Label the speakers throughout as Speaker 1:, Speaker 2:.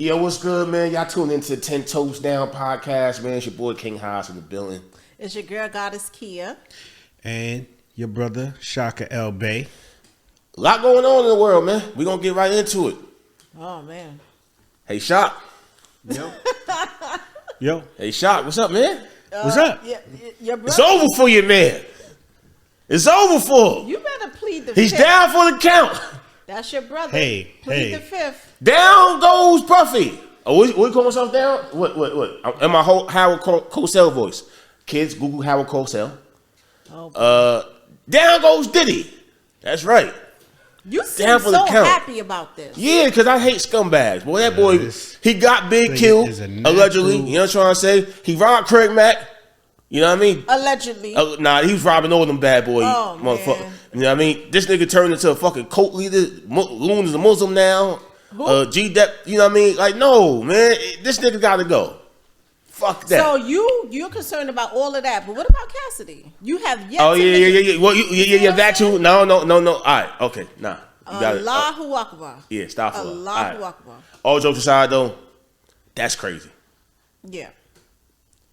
Speaker 1: Yo, what's good, man? Y'all tuned into the Toez Down podcast, man. It's your boy King Haas in the building.
Speaker 2: It's your girl Goddess Kia.
Speaker 3: And your brother Shaka L. Bay.
Speaker 1: A lot going on in the world, man. We gonna get right into it.
Speaker 2: Oh, man.
Speaker 1: Hey, Shock.
Speaker 3: Yo.
Speaker 1: Hey, Shock. What's up, man?
Speaker 3: What's up?
Speaker 2: Your brother,
Speaker 1: It's over for you, man. It's over for him.
Speaker 2: you better plead the
Speaker 1: He's
Speaker 2: fifth.
Speaker 1: down for the count.
Speaker 2: That's your brother.
Speaker 3: Hey,
Speaker 2: plead
Speaker 3: hey.
Speaker 2: the fifth.
Speaker 1: Down goes Puffy. Oh, what you call myself down? What? In my whole Howard Cosell voice. Kids, Google Howard Cosell.
Speaker 2: Oh,
Speaker 1: Down goes Diddy. That's right.
Speaker 2: you seem
Speaker 1: down for
Speaker 2: so
Speaker 1: the count.
Speaker 2: happy about this.
Speaker 1: Yeah, because I hate scumbags. Boy, that boy,
Speaker 3: this
Speaker 1: he got Big
Speaker 3: thing
Speaker 1: killed,
Speaker 3: is a natural-
Speaker 1: allegedly. You know what I'm trying to say? He robbed Craig Mack. You know what I mean?
Speaker 2: Allegedly.
Speaker 1: Nah, he was robbing all them bad boy
Speaker 2: Oh,
Speaker 1: motherfuckers.
Speaker 2: man.
Speaker 1: You know what I mean? This nigga turned into a fucking cult leader. Loon is a Muslim now.
Speaker 2: Who?
Speaker 1: G-Dep, you know what I mean? Like, no, man. This nigga got to go. Fuck that.
Speaker 2: So you're concerned about all of that, but what about Cassidy? You have yet
Speaker 1: Oh,
Speaker 2: to
Speaker 1: yeah. Well, yeah,
Speaker 2: what
Speaker 1: that
Speaker 2: I'm saying?
Speaker 1: too. No. All right, okay, nah. You got it.
Speaker 2: Allahu Akbar.
Speaker 1: Yeah, stop for
Speaker 2: Allahu Akbar.
Speaker 1: All jokes aside, though, that's crazy.
Speaker 2: Yeah.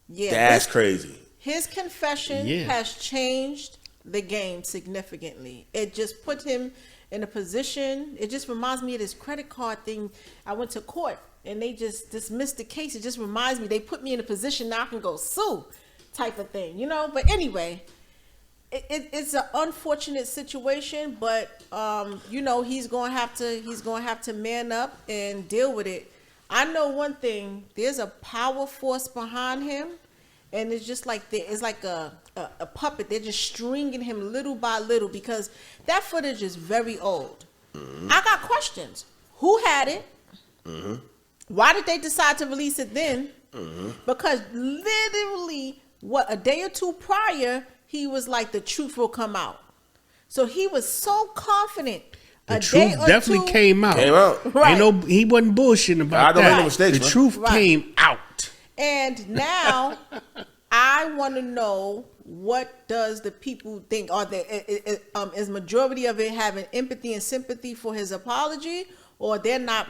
Speaker 2: Yeah.
Speaker 1: That's crazy.
Speaker 2: His confession
Speaker 3: Yeah.
Speaker 2: has changed the game significantly. It just put him in a position. It just reminds me of this credit card thing. I went to court and they just dismissed the case. It just reminds me they put me in a position now I can go sue type of thing, you know? But anyway, it's an unfortunate situation, but you know, he's going to have to man up and deal with it. I know one thing, there's a power force behind him. And it's just like it's like a puppet. They're just stringing him little by little because that footage is very old. Mm-hmm. I got questions. Who had it? Mm-hmm. Why did they decide to release it then? Mm-hmm. Because literally, a day or two prior, he was like, the truth will come out. So he was so confident.
Speaker 3: The truth definitely came out.
Speaker 2: Right.
Speaker 3: He wasn't bullshitting about
Speaker 1: I don't
Speaker 3: that.
Speaker 1: make no mistakes,
Speaker 3: the
Speaker 1: man.
Speaker 3: truth
Speaker 2: Right.
Speaker 3: came out.
Speaker 2: And now I want to know, what does the people think? Is majority of it having empathy and sympathy for his apology, or they're not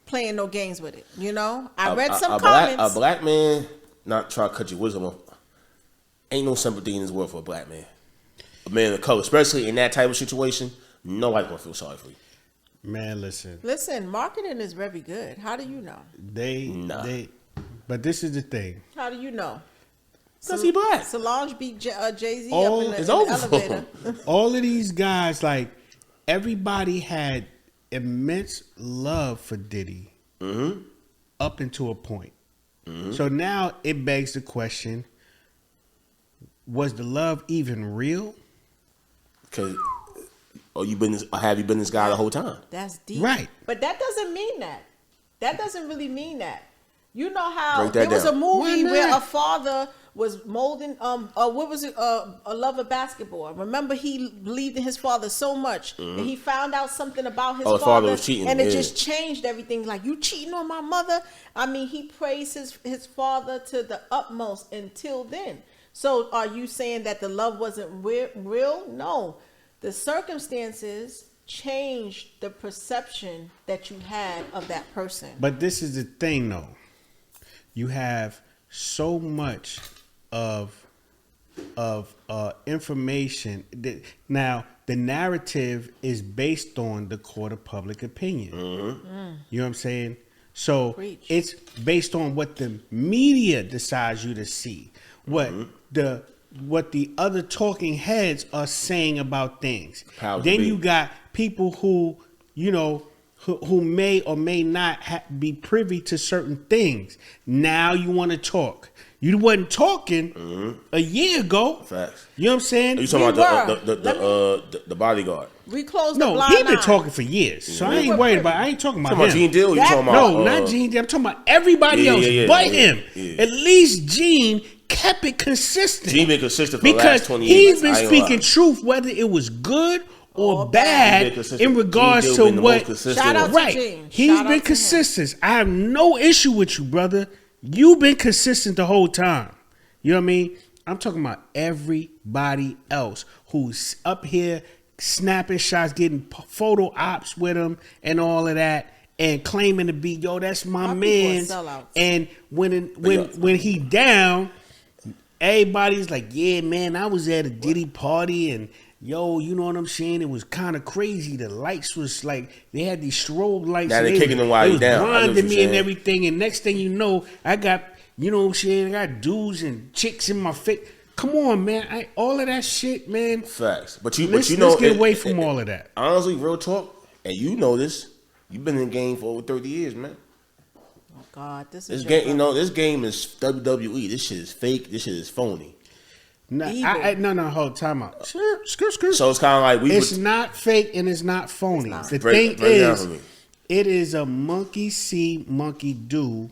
Speaker 2: playing no games with it? You know, I read some comments.
Speaker 1: A black man, not try to cut your wisdom off, ain't no sympathy in this world for a black man. A man of color, especially in that type of situation, nobody gonna feel sorry for you.
Speaker 3: Man, listen.
Speaker 2: Listen, marketing is very good. How do you know?
Speaker 3: But this is the thing.
Speaker 2: How do you know?
Speaker 1: Because he black.
Speaker 2: Solange beat Jay-Z
Speaker 3: All
Speaker 2: up in
Speaker 1: is
Speaker 2: the
Speaker 1: over for
Speaker 2: elevator.
Speaker 1: him.
Speaker 3: All of these guys, like, everybody had immense love for Diddy up until a point. So now it begs the question, was the love even real?
Speaker 1: Because have you been this guy the whole time?
Speaker 2: What deep.
Speaker 3: Right.
Speaker 2: But that doesn't mean that. That doesn't really mean that. You know how
Speaker 1: Break that
Speaker 2: there was
Speaker 1: down.
Speaker 2: a movie
Speaker 3: Why
Speaker 2: where
Speaker 3: not?
Speaker 2: a father was molding what was it, a love of basketball. Remember, he believed in his father so much and he found out something about his
Speaker 1: his father was cheating,
Speaker 2: and it
Speaker 1: yeah.
Speaker 2: just changed everything. Like, you cheating on my mother? I mean, he praised his father to the utmost until then. So are you saying that the love wasn't real? No. The circumstances changed the perception that you had of that person.
Speaker 3: But this is the thing, though. You have so much of information that now the narrative is based on the court of public opinion. You know what I'm saying? So
Speaker 2: Preach.
Speaker 3: it's based on what the media decides you to see, what the other talking heads are saying about things.
Speaker 1: Powers
Speaker 3: Then
Speaker 1: that be.
Speaker 3: you got people who, you know, who may or may not be privy to certain things. Now you want to talk. You wasn't talking a year ago.
Speaker 1: Facts.
Speaker 3: You know what I'm saying?
Speaker 1: Are you talking about the bodyguard?
Speaker 2: We closed the
Speaker 3: No,
Speaker 2: blind
Speaker 3: he been
Speaker 2: eye.
Speaker 3: talking for years. So I ain't worried about. I ain't talking about
Speaker 1: You talking about
Speaker 3: him.
Speaker 1: Gene Deal? You
Speaker 2: That-
Speaker 1: talking about
Speaker 3: No, not Gene. I'm talking about everybody else but him.
Speaker 1: Yeah.
Speaker 3: At least Gene kept it consistent.
Speaker 1: Gene been consistent for the
Speaker 3: because
Speaker 1: last 20 years.
Speaker 3: he's been
Speaker 1: I ain't gonna
Speaker 3: speaking
Speaker 1: lie.
Speaker 3: truth, whether it was good or
Speaker 2: Or bad.
Speaker 3: bad,
Speaker 1: He been consistent.
Speaker 3: in regards
Speaker 1: Gene
Speaker 3: to
Speaker 1: Deal been the
Speaker 3: what.
Speaker 1: most consistent
Speaker 2: Shout out
Speaker 1: one.
Speaker 2: to
Speaker 3: Right,
Speaker 2: Gene.
Speaker 3: he's
Speaker 2: Shout out
Speaker 3: been
Speaker 2: to him.
Speaker 3: consistent. I have no issue with you, brother. You've been consistent the whole time. You know what I mean? I'm talking about everybody else who's up here snapping shots, getting photo ops with him and all of that. and claiming to be, yo, that's my
Speaker 2: Our people
Speaker 3: man.
Speaker 2: are sellouts.
Speaker 3: And when he down, everybody's like, yeah, man, I was at a Diddy party and yo, you know what I'm saying? It was kind of crazy. The lights was like, they had these strobe lights.
Speaker 1: Now they're kicking them while you down.
Speaker 3: Blinding me and everything. And next thing you know, I got, you know what I'm saying? I got dudes and chicks in my face. Come on, man. All of that shit, man.
Speaker 1: Facts. But
Speaker 3: let's
Speaker 1: know,
Speaker 3: get away from all of that.
Speaker 1: Honestly, real talk, and you know this. You've been in the game for over 30 years, man.
Speaker 2: Oh God, this
Speaker 1: game. You know, this game is WWE. This shit is fake. This shit is phony.
Speaker 3: No, hold time out.
Speaker 1: So it's kind of like
Speaker 3: it's not fake and it's not phony. The
Speaker 1: break
Speaker 3: thing is, it is a monkey see, monkey do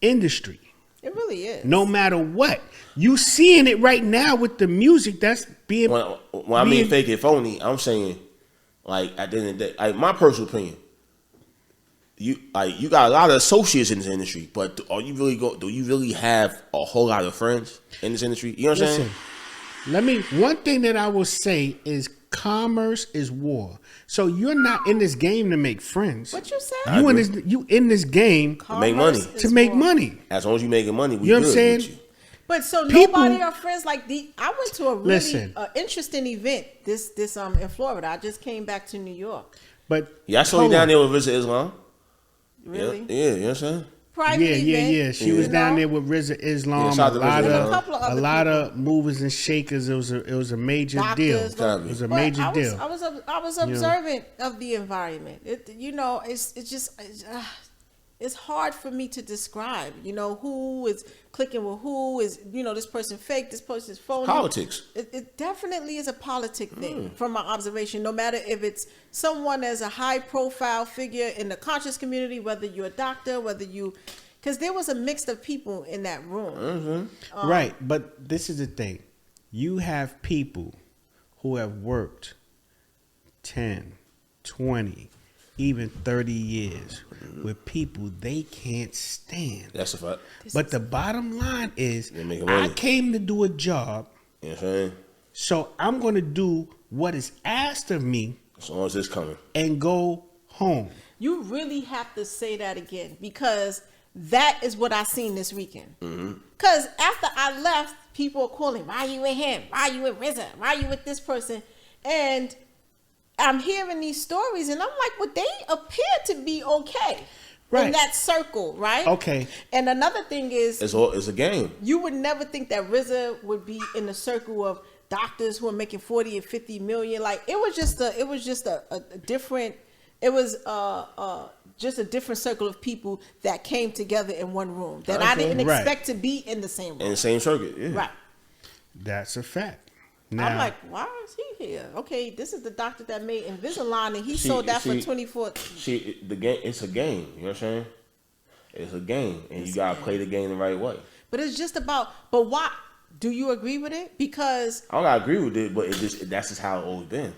Speaker 3: industry.
Speaker 2: It really is.
Speaker 3: No matter what, you seeing it right now with the music that's being.
Speaker 1: When I mean fake and phony, I'm saying, like, at the end of the day, like, my personal opinion, you got a lot of associates in this industry, but do you really have a whole lot of friends in this industry? You know what I'm saying?
Speaker 3: One thing that I will say is commerce is war. So you're not in this game to make friends.
Speaker 2: What you say?
Speaker 3: You in this game
Speaker 1: to make money.
Speaker 3: To make money.
Speaker 1: As long as you making money, we
Speaker 3: you know
Speaker 1: good
Speaker 3: what I'm saying?
Speaker 1: with you.
Speaker 2: But so nobody are friends like the. I went to a really interesting event this in Florida. I just came back to New York.
Speaker 3: But
Speaker 1: yeah, I saw you down there with RZA Islam.
Speaker 2: Really?
Speaker 1: Yeah, you know what I'm saying?
Speaker 2: Private event.
Speaker 3: Yeah. She was down there with RZA Islam. A lot of movers and shakers. It was a major deal. It was a major deal.
Speaker 2: I was observant of the environment. It's hard for me to describe. You know, who is clicking with who, is, you know, this person fake, this person's phony.
Speaker 1: Politics.
Speaker 2: It definitely is a politic thing from my observation. No matter if it's someone as a high profile figure in the conscious community, whether you're a doctor, because there was a mix of people in that room.
Speaker 3: Right, but this is the thing. You have people who have worked 10, 20, even 30 years with people they can't stand.
Speaker 1: That's a fact.
Speaker 3: But the bottom line is, I came to do a job,
Speaker 1: you know what I'm saying?
Speaker 3: So I'm going to do what is asked of me.
Speaker 1: As long as it's coming.
Speaker 3: And go home.
Speaker 2: You really have to say that again, because that is what I seen this weekend. Because after I left, people are calling, why you with him? Why you with RZA? Why you with this person? And I'm hearing these stories, and I'm like, well, they appear to be okay in that circle, right?
Speaker 3: Okay.
Speaker 2: And another thing is,
Speaker 1: it's a game.
Speaker 2: You would never think that RZA would be in the circle of doctors who are making 40 and 50 million. Like, it was just a different. It was just a different circle of people that came together in one room that I didn't expect to be in the same room.
Speaker 1: In the same circuit, yeah.
Speaker 2: Right.
Speaker 3: That's a fact. Now,
Speaker 2: I'm like, why is he here? Okay, this is the doctor that made Invisalign, and he sold that for 24.
Speaker 1: The game, it's a game. You know what I'm saying? It's a game, and you gotta play the game the right way.
Speaker 2: But it's just about. But why? Do you agree with it? Because
Speaker 1: I don't gotta agree with it, but that's just how it always been.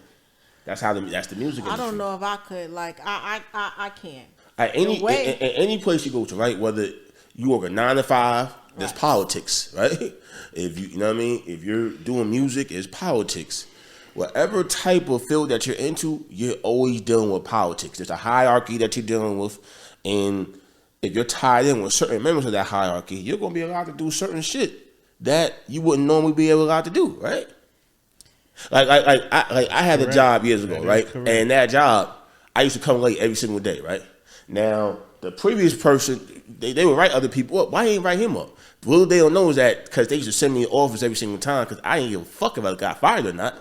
Speaker 1: That's the music industry.
Speaker 2: I don't know if I could. Like, I can't.
Speaker 1: At any place you go to, right? Whether you work a 9 to 5, there's politics, right? If you know what I mean, if you're doing music, it's politics. Whatever type of field that you're into, you're always dealing with politics. There's a hierarchy that you're dealing with, and if you're tied in with certain members of that hierarchy, you're gonna be allowed to do certain shit that you wouldn't normally be allowed to do, right? Like I had a job years ago, right? And that job, I used to come late every single day, right? Now the previous person, they would write other people up. Why ain't write him up? What they don't know is that because they used to send me in office every single time because I didn't give a fuck if I got fired or not.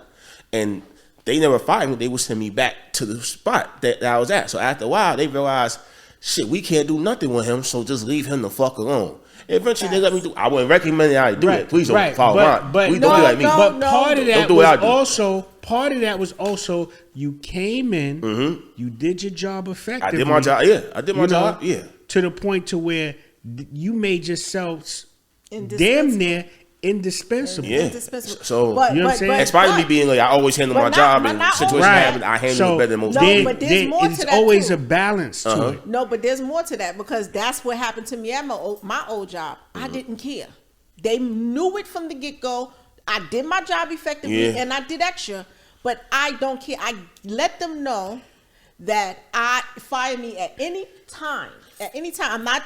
Speaker 1: And they never fired me. They would send me back to the spot that I was at. So after a while, they realized, shit, we can't do nothing with him, so just leave him the fuck alone. Eventually, they let me do. I wouldn't recommend I do it. Please don't follow mine. Please don't do like me.
Speaker 3: But part of that was also you came in, you did your job effectively.
Speaker 1: I did my job. Yeah, I did my job. Yeah,
Speaker 3: to the point to where you made yourself damn near indispensable.
Speaker 1: Yeah. So
Speaker 3: you know what I'm saying?
Speaker 1: In spite of me being like I always handle my job and situations happen, I handle it better than most people.
Speaker 2: But there's more to that.
Speaker 3: It's always a balance to it.
Speaker 2: No, but there's more to that because that's what happened to me at my old job. I didn't care. They knew it from the get-go. I did my job effectively and I did extra, but I don't care. I let them know that I fire me at any time. At any time, I'm not.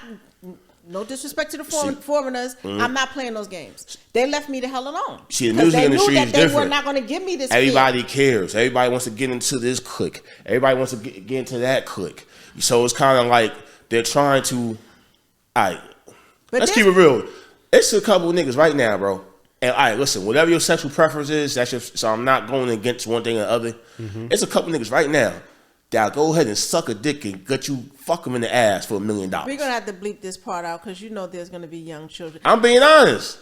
Speaker 2: No disrespect to the foreigners. I'm not playing those games. They left me the hell alone.
Speaker 1: See, the music industry is different.
Speaker 2: They were not going to give me this.
Speaker 1: Everybody cares. Everybody wants to get into this clique. Everybody wants to get into that clique. So it's kind of like they're trying to. Let's keep it real. It's a couple of niggas right now, bro. And listen, whatever your sexual preference is, so I'm not going against one thing or the other. It's a couple of niggas right now that'll go ahead and suck a dick and fuck them in the ass for $1 million.
Speaker 2: We're gonna have to bleep this part out because you know there's gonna be young children.
Speaker 1: I'm being honest.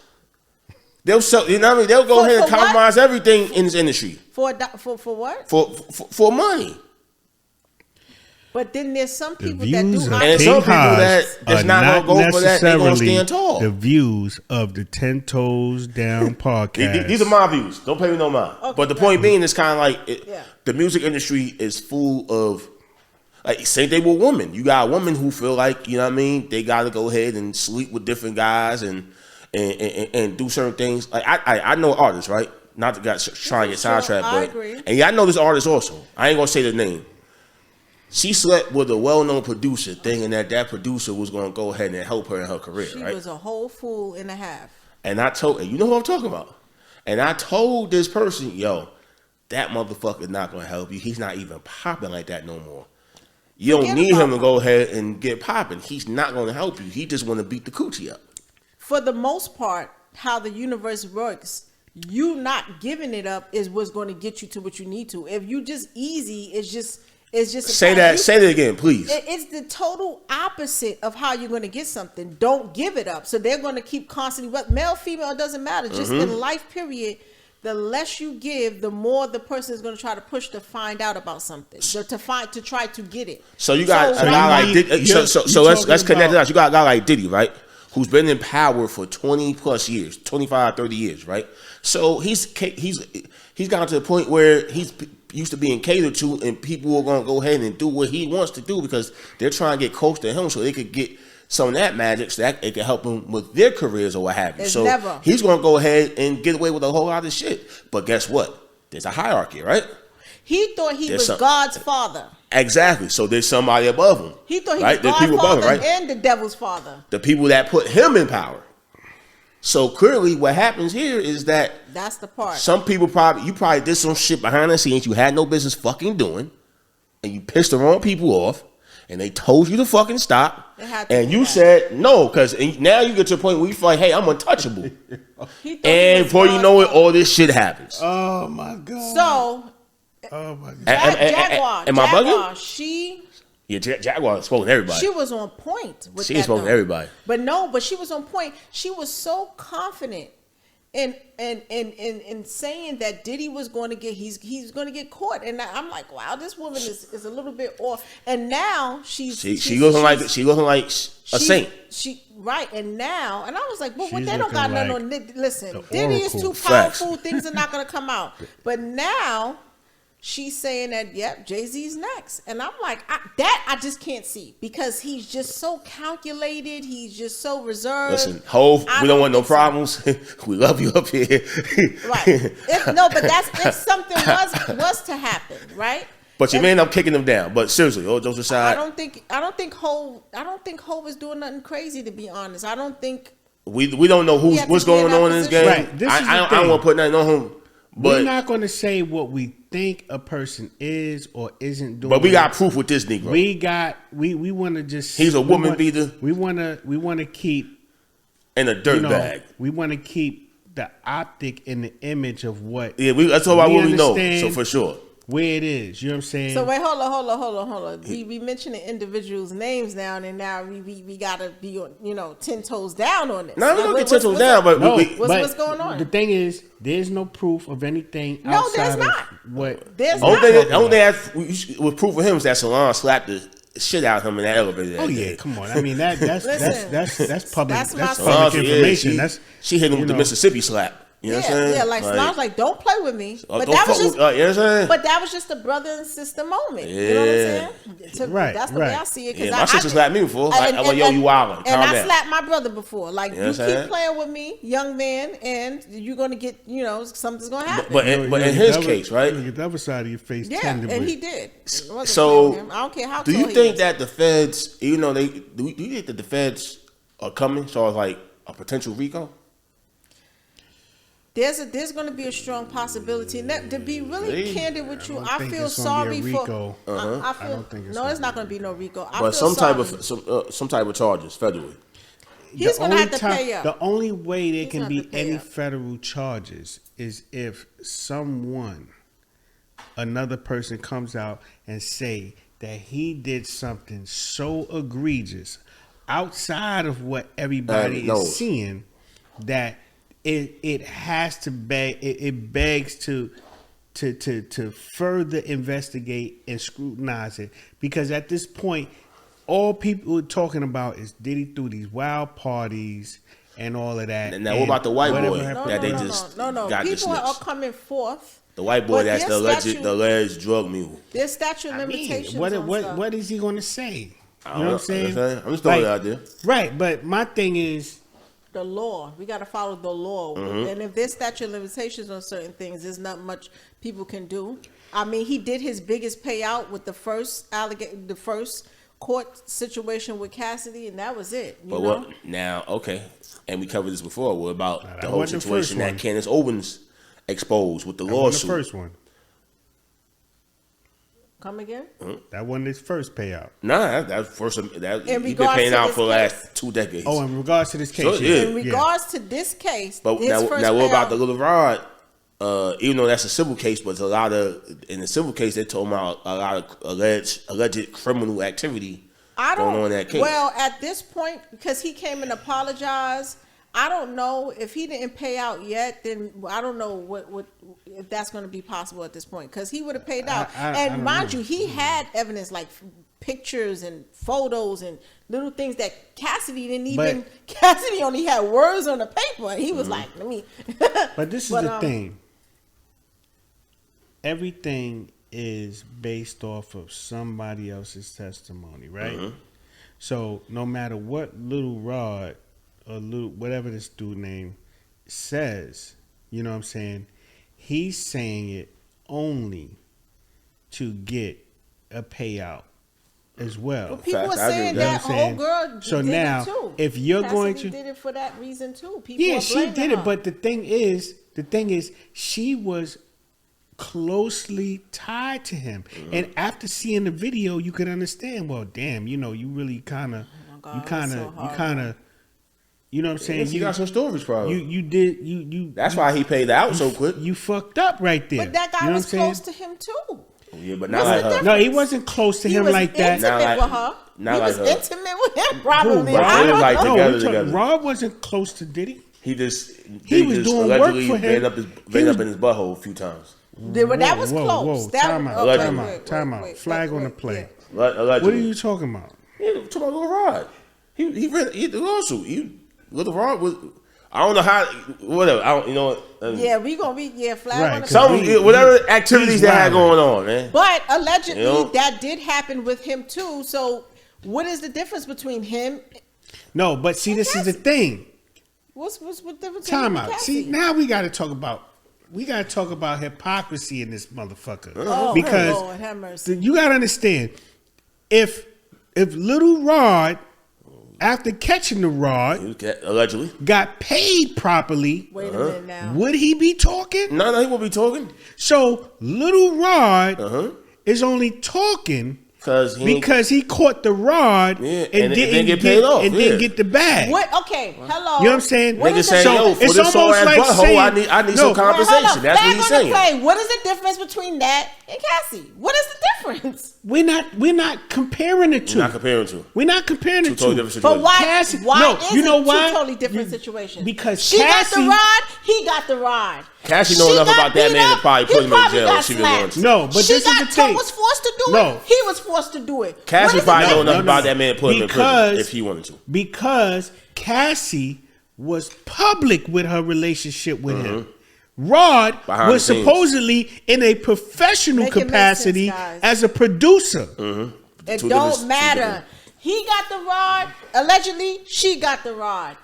Speaker 1: They'll you know what I mean? They'll go ahead and compromise everything in this industry.
Speaker 2: For what?
Speaker 1: For money.
Speaker 2: But then there's some people
Speaker 3: that do,
Speaker 2: and
Speaker 1: some people that's not gonna go for that. They're gonna stand tall.
Speaker 3: The views of the 10 Toes Down podcast.
Speaker 1: These are my views. Don't pay me no mind. Okay, but the point being is kind of like the music industry is full of like same thing with women. You got women who feel like, you know what I mean, they got to go ahead and sleep with different guys and do certain things. Like I know artists, right? Not the guys trying to get sidetracked, but I agree. And I know this artist also. I ain't gonna say the name. She slept with a well-known producer, thinking that producer was going to go ahead and help her in her career. She
Speaker 2: was a whole fool and a half.
Speaker 1: And I told, you know who I'm talking about. And I told this person, yo, that motherfucker's not going to help you. He's not even popping like that no more. You don't need him to go ahead and get popping. He's not going to help you. He just want to beat the coochie up.
Speaker 2: For the most part, how the universe works, you not giving it up is what's going to get you to what you need to. If you just easy, it's just say
Speaker 1: that again, please.
Speaker 2: It's the total opposite of how you're going to get something. Don't give it up. So they're going to keep constantly, male, female, it doesn't matter. Just in life, period. The less you give, the more the person is going to try to push to find out about something, to try to get it.
Speaker 1: So you got a guy like Diddy. So let's connect it out. You got a guy like Diddy, right? Who's been in power for 20 plus years, 25, 30 years, right? So he's gotten to the point where he's used to being catered to, and people are going to go ahead and do what he wants to do because they're trying to get close to him so they could get some of that magic so that it can help them with their careers or what have you. He's going to go ahead and get away with a whole lot of shit. But guess what? There's a hierarchy, right?
Speaker 2: He thought he was God's father.
Speaker 1: Exactly. So there's somebody above him.
Speaker 2: He thought he was God's father and the devil's father.
Speaker 1: The people that put him in power. So clearly what happens here is
Speaker 2: that's the part.
Speaker 1: Some people you probably did some shit behind the scenes you had no business fucking doing, and you pissed the wrong people off, and they told you to fucking stop, and you said no, because now you get to a point where you feel like, hey, I'm untouchable. And before you know it, all this shit happens.
Speaker 3: Oh my God.
Speaker 2: So, Jaguar,
Speaker 1: am I bugging?
Speaker 2: Yeah,
Speaker 1: Jaguar exposing everybody.
Speaker 2: She was on point with that.
Speaker 1: She exposing everybody.
Speaker 2: But she was on point. She was so confident in saying that Diddy was going to get he's going to get caught, and I'm like, wow, this woman is a little bit off. And now she looking like a saint. And now, and I was like, well, they don't got nothing on. Listen, Diddy is too powerful. Things are not going to come out. But now she's saying that, yep, Jay-Z's next. And I'm like, I just can't see because he's just so calculated. He's just so reserved.
Speaker 1: Listen, Hov, we don't want no problems. We love you up here.
Speaker 2: Right. If something was to happen, right?
Speaker 1: But you may end up kicking them down. But seriously, all jokes aside,
Speaker 2: I don't think Hov is doing nothing crazy, to be honest. I don't think
Speaker 1: we don't know what's going on in this game. Right. I don't want to put nothing on him. But
Speaker 3: we're not going to say what we think a person is or isn't doing.
Speaker 1: But we got proof with this Negro.
Speaker 3: We want to just.
Speaker 1: He's a woman beater.
Speaker 3: We want to keep
Speaker 1: in a dirt bag.
Speaker 3: We want to keep the optic and the image of what.
Speaker 1: Yeah, that's all about what we know. So for sure.
Speaker 3: Where it is, you know what I'm saying?
Speaker 2: So wait, hold on. We mentioning individuals' names now, and now we gotta be on 10 toes down on this.
Speaker 1: No, we don't get 10 toes down, but
Speaker 2: what's going on?
Speaker 3: The thing is, there's no proof of anything.
Speaker 2: No, there's not.
Speaker 3: What?
Speaker 2: There's
Speaker 1: not.
Speaker 2: The
Speaker 1: only thing with proof of him is that Salon slapped the shit out of him in that elevator.
Speaker 3: Oh yeah, come on. I mean that's public. That's public
Speaker 2: That's
Speaker 3: information.
Speaker 1: She hit him with the Mississippi slap. You know what I'm saying?
Speaker 2: Yeah, like Slime's like, don't play with me. But
Speaker 1: don't
Speaker 2: that was
Speaker 1: fuck
Speaker 2: just,
Speaker 1: with, you know what I'm saying?
Speaker 2: but that was just a brother and sister moment. You know what I'm saying?
Speaker 3: Right,
Speaker 2: That's the way I see it.
Speaker 1: Yeah, my sister slapped me before. I'm like, yo, you wildin'.
Speaker 2: And I
Speaker 1: down.
Speaker 2: slapped my brother before. Like,
Speaker 1: You know
Speaker 2: you
Speaker 1: what I'm
Speaker 2: keep
Speaker 1: saying?
Speaker 2: playing with me, young man, and you're gonna get, something's gonna happen.
Speaker 1: But in his case, right?
Speaker 3: You get the other side of your face
Speaker 2: yeah,
Speaker 3: tender.
Speaker 2: and
Speaker 3: with.
Speaker 2: he did. It wasn't
Speaker 1: So,
Speaker 2: playing with him. I don't care how
Speaker 1: do
Speaker 2: tall
Speaker 1: you
Speaker 2: he
Speaker 1: think
Speaker 2: is.
Speaker 1: that the feds, even though do you think that the feds are coming? So it's like a potential RICO?
Speaker 2: There's going to be a strong possibility. And to be really candid with you, I
Speaker 3: think
Speaker 2: feel
Speaker 3: it's gonna be
Speaker 2: sorry
Speaker 3: a
Speaker 2: for.
Speaker 3: RICO.
Speaker 2: I feel,
Speaker 3: don't think it's
Speaker 2: no,
Speaker 3: gonna
Speaker 2: it's not going to be no RICO. I
Speaker 1: But
Speaker 2: feel
Speaker 1: some type of charges federally.
Speaker 2: He's
Speaker 3: The
Speaker 2: going to
Speaker 3: only
Speaker 2: have to pay up.
Speaker 3: The only way there
Speaker 2: He's
Speaker 3: can
Speaker 2: gonna have
Speaker 3: be
Speaker 2: to pay
Speaker 3: any
Speaker 2: up.
Speaker 3: federal charges is if another person comes out and say that he did something so egregious outside of what everybody is seeing that it has to beg, it begs to further investigate and scrutinize it, because at this point all people are talking about is Diddy through these wild parties and all of that.
Speaker 1: And now what about the white boy
Speaker 3: happened-
Speaker 2: No.
Speaker 1: got
Speaker 2: People are
Speaker 1: dismissed?
Speaker 2: coming forth.
Speaker 1: The white boy
Speaker 2: But
Speaker 1: that's
Speaker 2: their
Speaker 1: the alleged drug mule.
Speaker 2: There's statute of limitations. on stuff.
Speaker 3: What is he going to say?
Speaker 1: I
Speaker 3: You
Speaker 1: don't
Speaker 3: know what I'm saying?
Speaker 1: I'm just throwing it out there.
Speaker 3: Right, but my thing is,
Speaker 2: The law. We got to follow the law.
Speaker 1: Mm-hmm.
Speaker 2: And if there's statute of limitations on certain things, there's not much people can do. I mean, he did his biggest payout with the first court situation with Cassidy, and that was it. You
Speaker 1: But
Speaker 2: know?
Speaker 1: what now? Okay, and we covered this before. What about
Speaker 3: Nah,
Speaker 1: the
Speaker 3: that
Speaker 1: whole
Speaker 3: wasn't the first
Speaker 1: situation that
Speaker 3: one.
Speaker 1: Candace Owens exposed with the
Speaker 3: that wasn't
Speaker 1: lawsuit?
Speaker 3: the first one.
Speaker 2: Come again?
Speaker 3: That wasn't his first payout.
Speaker 1: Nah, that's first. That
Speaker 2: In
Speaker 1: he's been
Speaker 2: regards
Speaker 1: paying
Speaker 2: to
Speaker 1: out
Speaker 2: this
Speaker 1: for the
Speaker 2: case.
Speaker 1: last 2 decades.
Speaker 3: Oh, in regards to this case,
Speaker 1: So, yeah.
Speaker 2: In regards to this case,
Speaker 1: But
Speaker 2: his
Speaker 1: now
Speaker 2: first
Speaker 1: what about
Speaker 2: payout-
Speaker 1: the Little Rod? Even though that's a civil case, but there's a lot of in the civil case they told about a lot of alleged criminal activity going on in that case.
Speaker 2: Well, at this point, because he came and apologized, I don't know if he didn't pay out yet. Then I don't know what if that's going to be possible at this point, because he would have paid out.
Speaker 3: I
Speaker 2: And
Speaker 3: don't
Speaker 2: mind
Speaker 3: know.
Speaker 2: you, he had evidence like pictures and photos and little things that Cassidy didn't even. Cassidy only had words on the paper. And he was like, "Let me."
Speaker 3: But this is the thing. Everything is based off of somebody else's testimony, right?
Speaker 1: Mm-hmm.
Speaker 3: So no matter what Little Rod or whatever this dude name says, you know what I'm saying? He's saying it only to get a payout as well.
Speaker 2: Well, people
Speaker 1: Facts,
Speaker 2: are
Speaker 1: I agree
Speaker 2: saying
Speaker 1: with
Speaker 2: that
Speaker 3: that. You know what I'm
Speaker 2: whole girl
Speaker 3: So
Speaker 2: did
Speaker 3: now,
Speaker 2: it too.
Speaker 3: if you're going
Speaker 2: Cassidy
Speaker 3: to-
Speaker 2: did it for that reason too. People
Speaker 3: Yeah,
Speaker 2: are
Speaker 3: she
Speaker 2: blaming
Speaker 3: did
Speaker 2: her.
Speaker 3: it, but the thing is, she was closely tied to him. And after seeing the video, you could understand, well, damn, you really kind of,
Speaker 2: God,
Speaker 3: you kind
Speaker 2: that's so
Speaker 3: of,
Speaker 2: hard.
Speaker 1: you
Speaker 3: know what I'm saying?
Speaker 1: he got some stories probably.
Speaker 3: You
Speaker 1: That's why he paid out so quick.
Speaker 3: You fucked up right there.
Speaker 2: But that guy
Speaker 3: you know
Speaker 2: was
Speaker 3: what I'm
Speaker 2: close
Speaker 3: saying?
Speaker 2: to him too.
Speaker 1: Yeah, but not
Speaker 2: What's
Speaker 1: like
Speaker 2: the
Speaker 1: her.
Speaker 2: difference?
Speaker 3: No, he wasn't close to
Speaker 2: He
Speaker 3: him
Speaker 2: was
Speaker 3: like that.
Speaker 2: intimate
Speaker 1: Not like-
Speaker 2: with her.
Speaker 1: not
Speaker 2: He was
Speaker 1: like her.
Speaker 2: intimate with him, probably.
Speaker 3: Who,
Speaker 2: I
Speaker 1: Rob?
Speaker 2: don't
Speaker 1: Like
Speaker 2: know.
Speaker 1: together.
Speaker 3: we talking- Rob wasn't close to Diddy.
Speaker 1: He just
Speaker 3: was doing work
Speaker 1: allegedly
Speaker 3: for him.
Speaker 1: been up in his butthole a few times.
Speaker 2: But that was close. That
Speaker 3: Time
Speaker 2: was-
Speaker 3: out,
Speaker 2: okay,
Speaker 3: time
Speaker 2: wait,
Speaker 3: out, time
Speaker 2: wait,
Speaker 3: out.
Speaker 2: wait,
Speaker 3: Flag
Speaker 2: wait,
Speaker 3: on the
Speaker 2: wait,
Speaker 3: play.
Speaker 2: yeah.
Speaker 1: Allegedly.
Speaker 3: What are you talking about?
Speaker 1: Yeah, talking about Little Rod. He did the lawsuit. Little Rod was. I don't know how. Whatever. I don't. You know what?
Speaker 2: Yeah, we gonna be flag
Speaker 3: Right,
Speaker 2: on the
Speaker 3: 'cause
Speaker 1: Some
Speaker 3: he-
Speaker 1: whatever activities
Speaker 3: he's
Speaker 1: they had
Speaker 3: wilding.
Speaker 1: going on, man.
Speaker 2: But allegedly,
Speaker 1: You know?
Speaker 2: that did happen with him too. So, what is the difference between him?
Speaker 3: No, but see, this is the thing.
Speaker 2: What's the difference?
Speaker 3: Time
Speaker 2: between
Speaker 3: out.
Speaker 2: Cassie?
Speaker 3: See, now we got to talk about hypocrisy in this motherfucker.
Speaker 2: Oh,
Speaker 3: because
Speaker 2: Lord, have mercy.
Speaker 3: you got to understand, if Little Rod, after catching the rod,
Speaker 1: He was allegedly.
Speaker 3: got paid properly,
Speaker 2: Wait a minute now.
Speaker 3: would he be talking?
Speaker 1: No, he won't be talking
Speaker 3: So Little Rod is only talking because he caught the rod
Speaker 1: Yeah,
Speaker 3: and didn't
Speaker 1: get paid off,
Speaker 3: and
Speaker 1: yeah.
Speaker 3: didn't get the bag.
Speaker 2: What? Okay, hello.
Speaker 3: You know what I'm saying?
Speaker 2: What
Speaker 1: Nigga
Speaker 2: is the
Speaker 1: saying, yo,
Speaker 2: difference?
Speaker 1: for this sore ass butthole, I need some compensation. That's what he's saying.
Speaker 2: Play. What is the difference between that and Cassie? What is the difference?
Speaker 3: We're not comparing the two.
Speaker 1: Not comparing to.
Speaker 3: We're not comparing the
Speaker 1: Two
Speaker 3: two.
Speaker 1: totally different
Speaker 2: But
Speaker 1: situations.
Speaker 2: why?
Speaker 3: Cassie-
Speaker 2: why
Speaker 3: no,
Speaker 2: is
Speaker 3: you know
Speaker 2: it
Speaker 3: why?
Speaker 2: two totally different situations?
Speaker 3: Because
Speaker 2: she got
Speaker 3: Cassie-
Speaker 2: the rod, he got the rod.
Speaker 1: Cassie know
Speaker 2: She
Speaker 1: enough
Speaker 2: got
Speaker 1: about that
Speaker 2: beat
Speaker 1: man to
Speaker 2: up,
Speaker 1: probably
Speaker 2: he
Speaker 1: put him in
Speaker 2: probably
Speaker 1: jail
Speaker 2: got
Speaker 1: if she really
Speaker 2: slapped.
Speaker 1: wanted to.
Speaker 3: No, but
Speaker 2: she
Speaker 3: this is
Speaker 2: got
Speaker 3: the thing.
Speaker 2: was forced to do
Speaker 3: No.
Speaker 2: it. He was forced to do it.
Speaker 1: Cassie
Speaker 2: What is
Speaker 1: probably
Speaker 2: the
Speaker 1: know enough
Speaker 2: difference?
Speaker 1: about that man to put him in prison if he wanted to.
Speaker 3: Because Cassie was public with her relationship with him. Rod
Speaker 1: Behind
Speaker 3: was
Speaker 1: the scenes.
Speaker 3: supposedly in a professional
Speaker 2: Make it make
Speaker 3: capacity
Speaker 2: sense, guys.
Speaker 3: as a producer.
Speaker 2: It
Speaker 1: Two
Speaker 2: don't
Speaker 1: different-
Speaker 2: matter. He got the rod. Allegedly, she got the rod.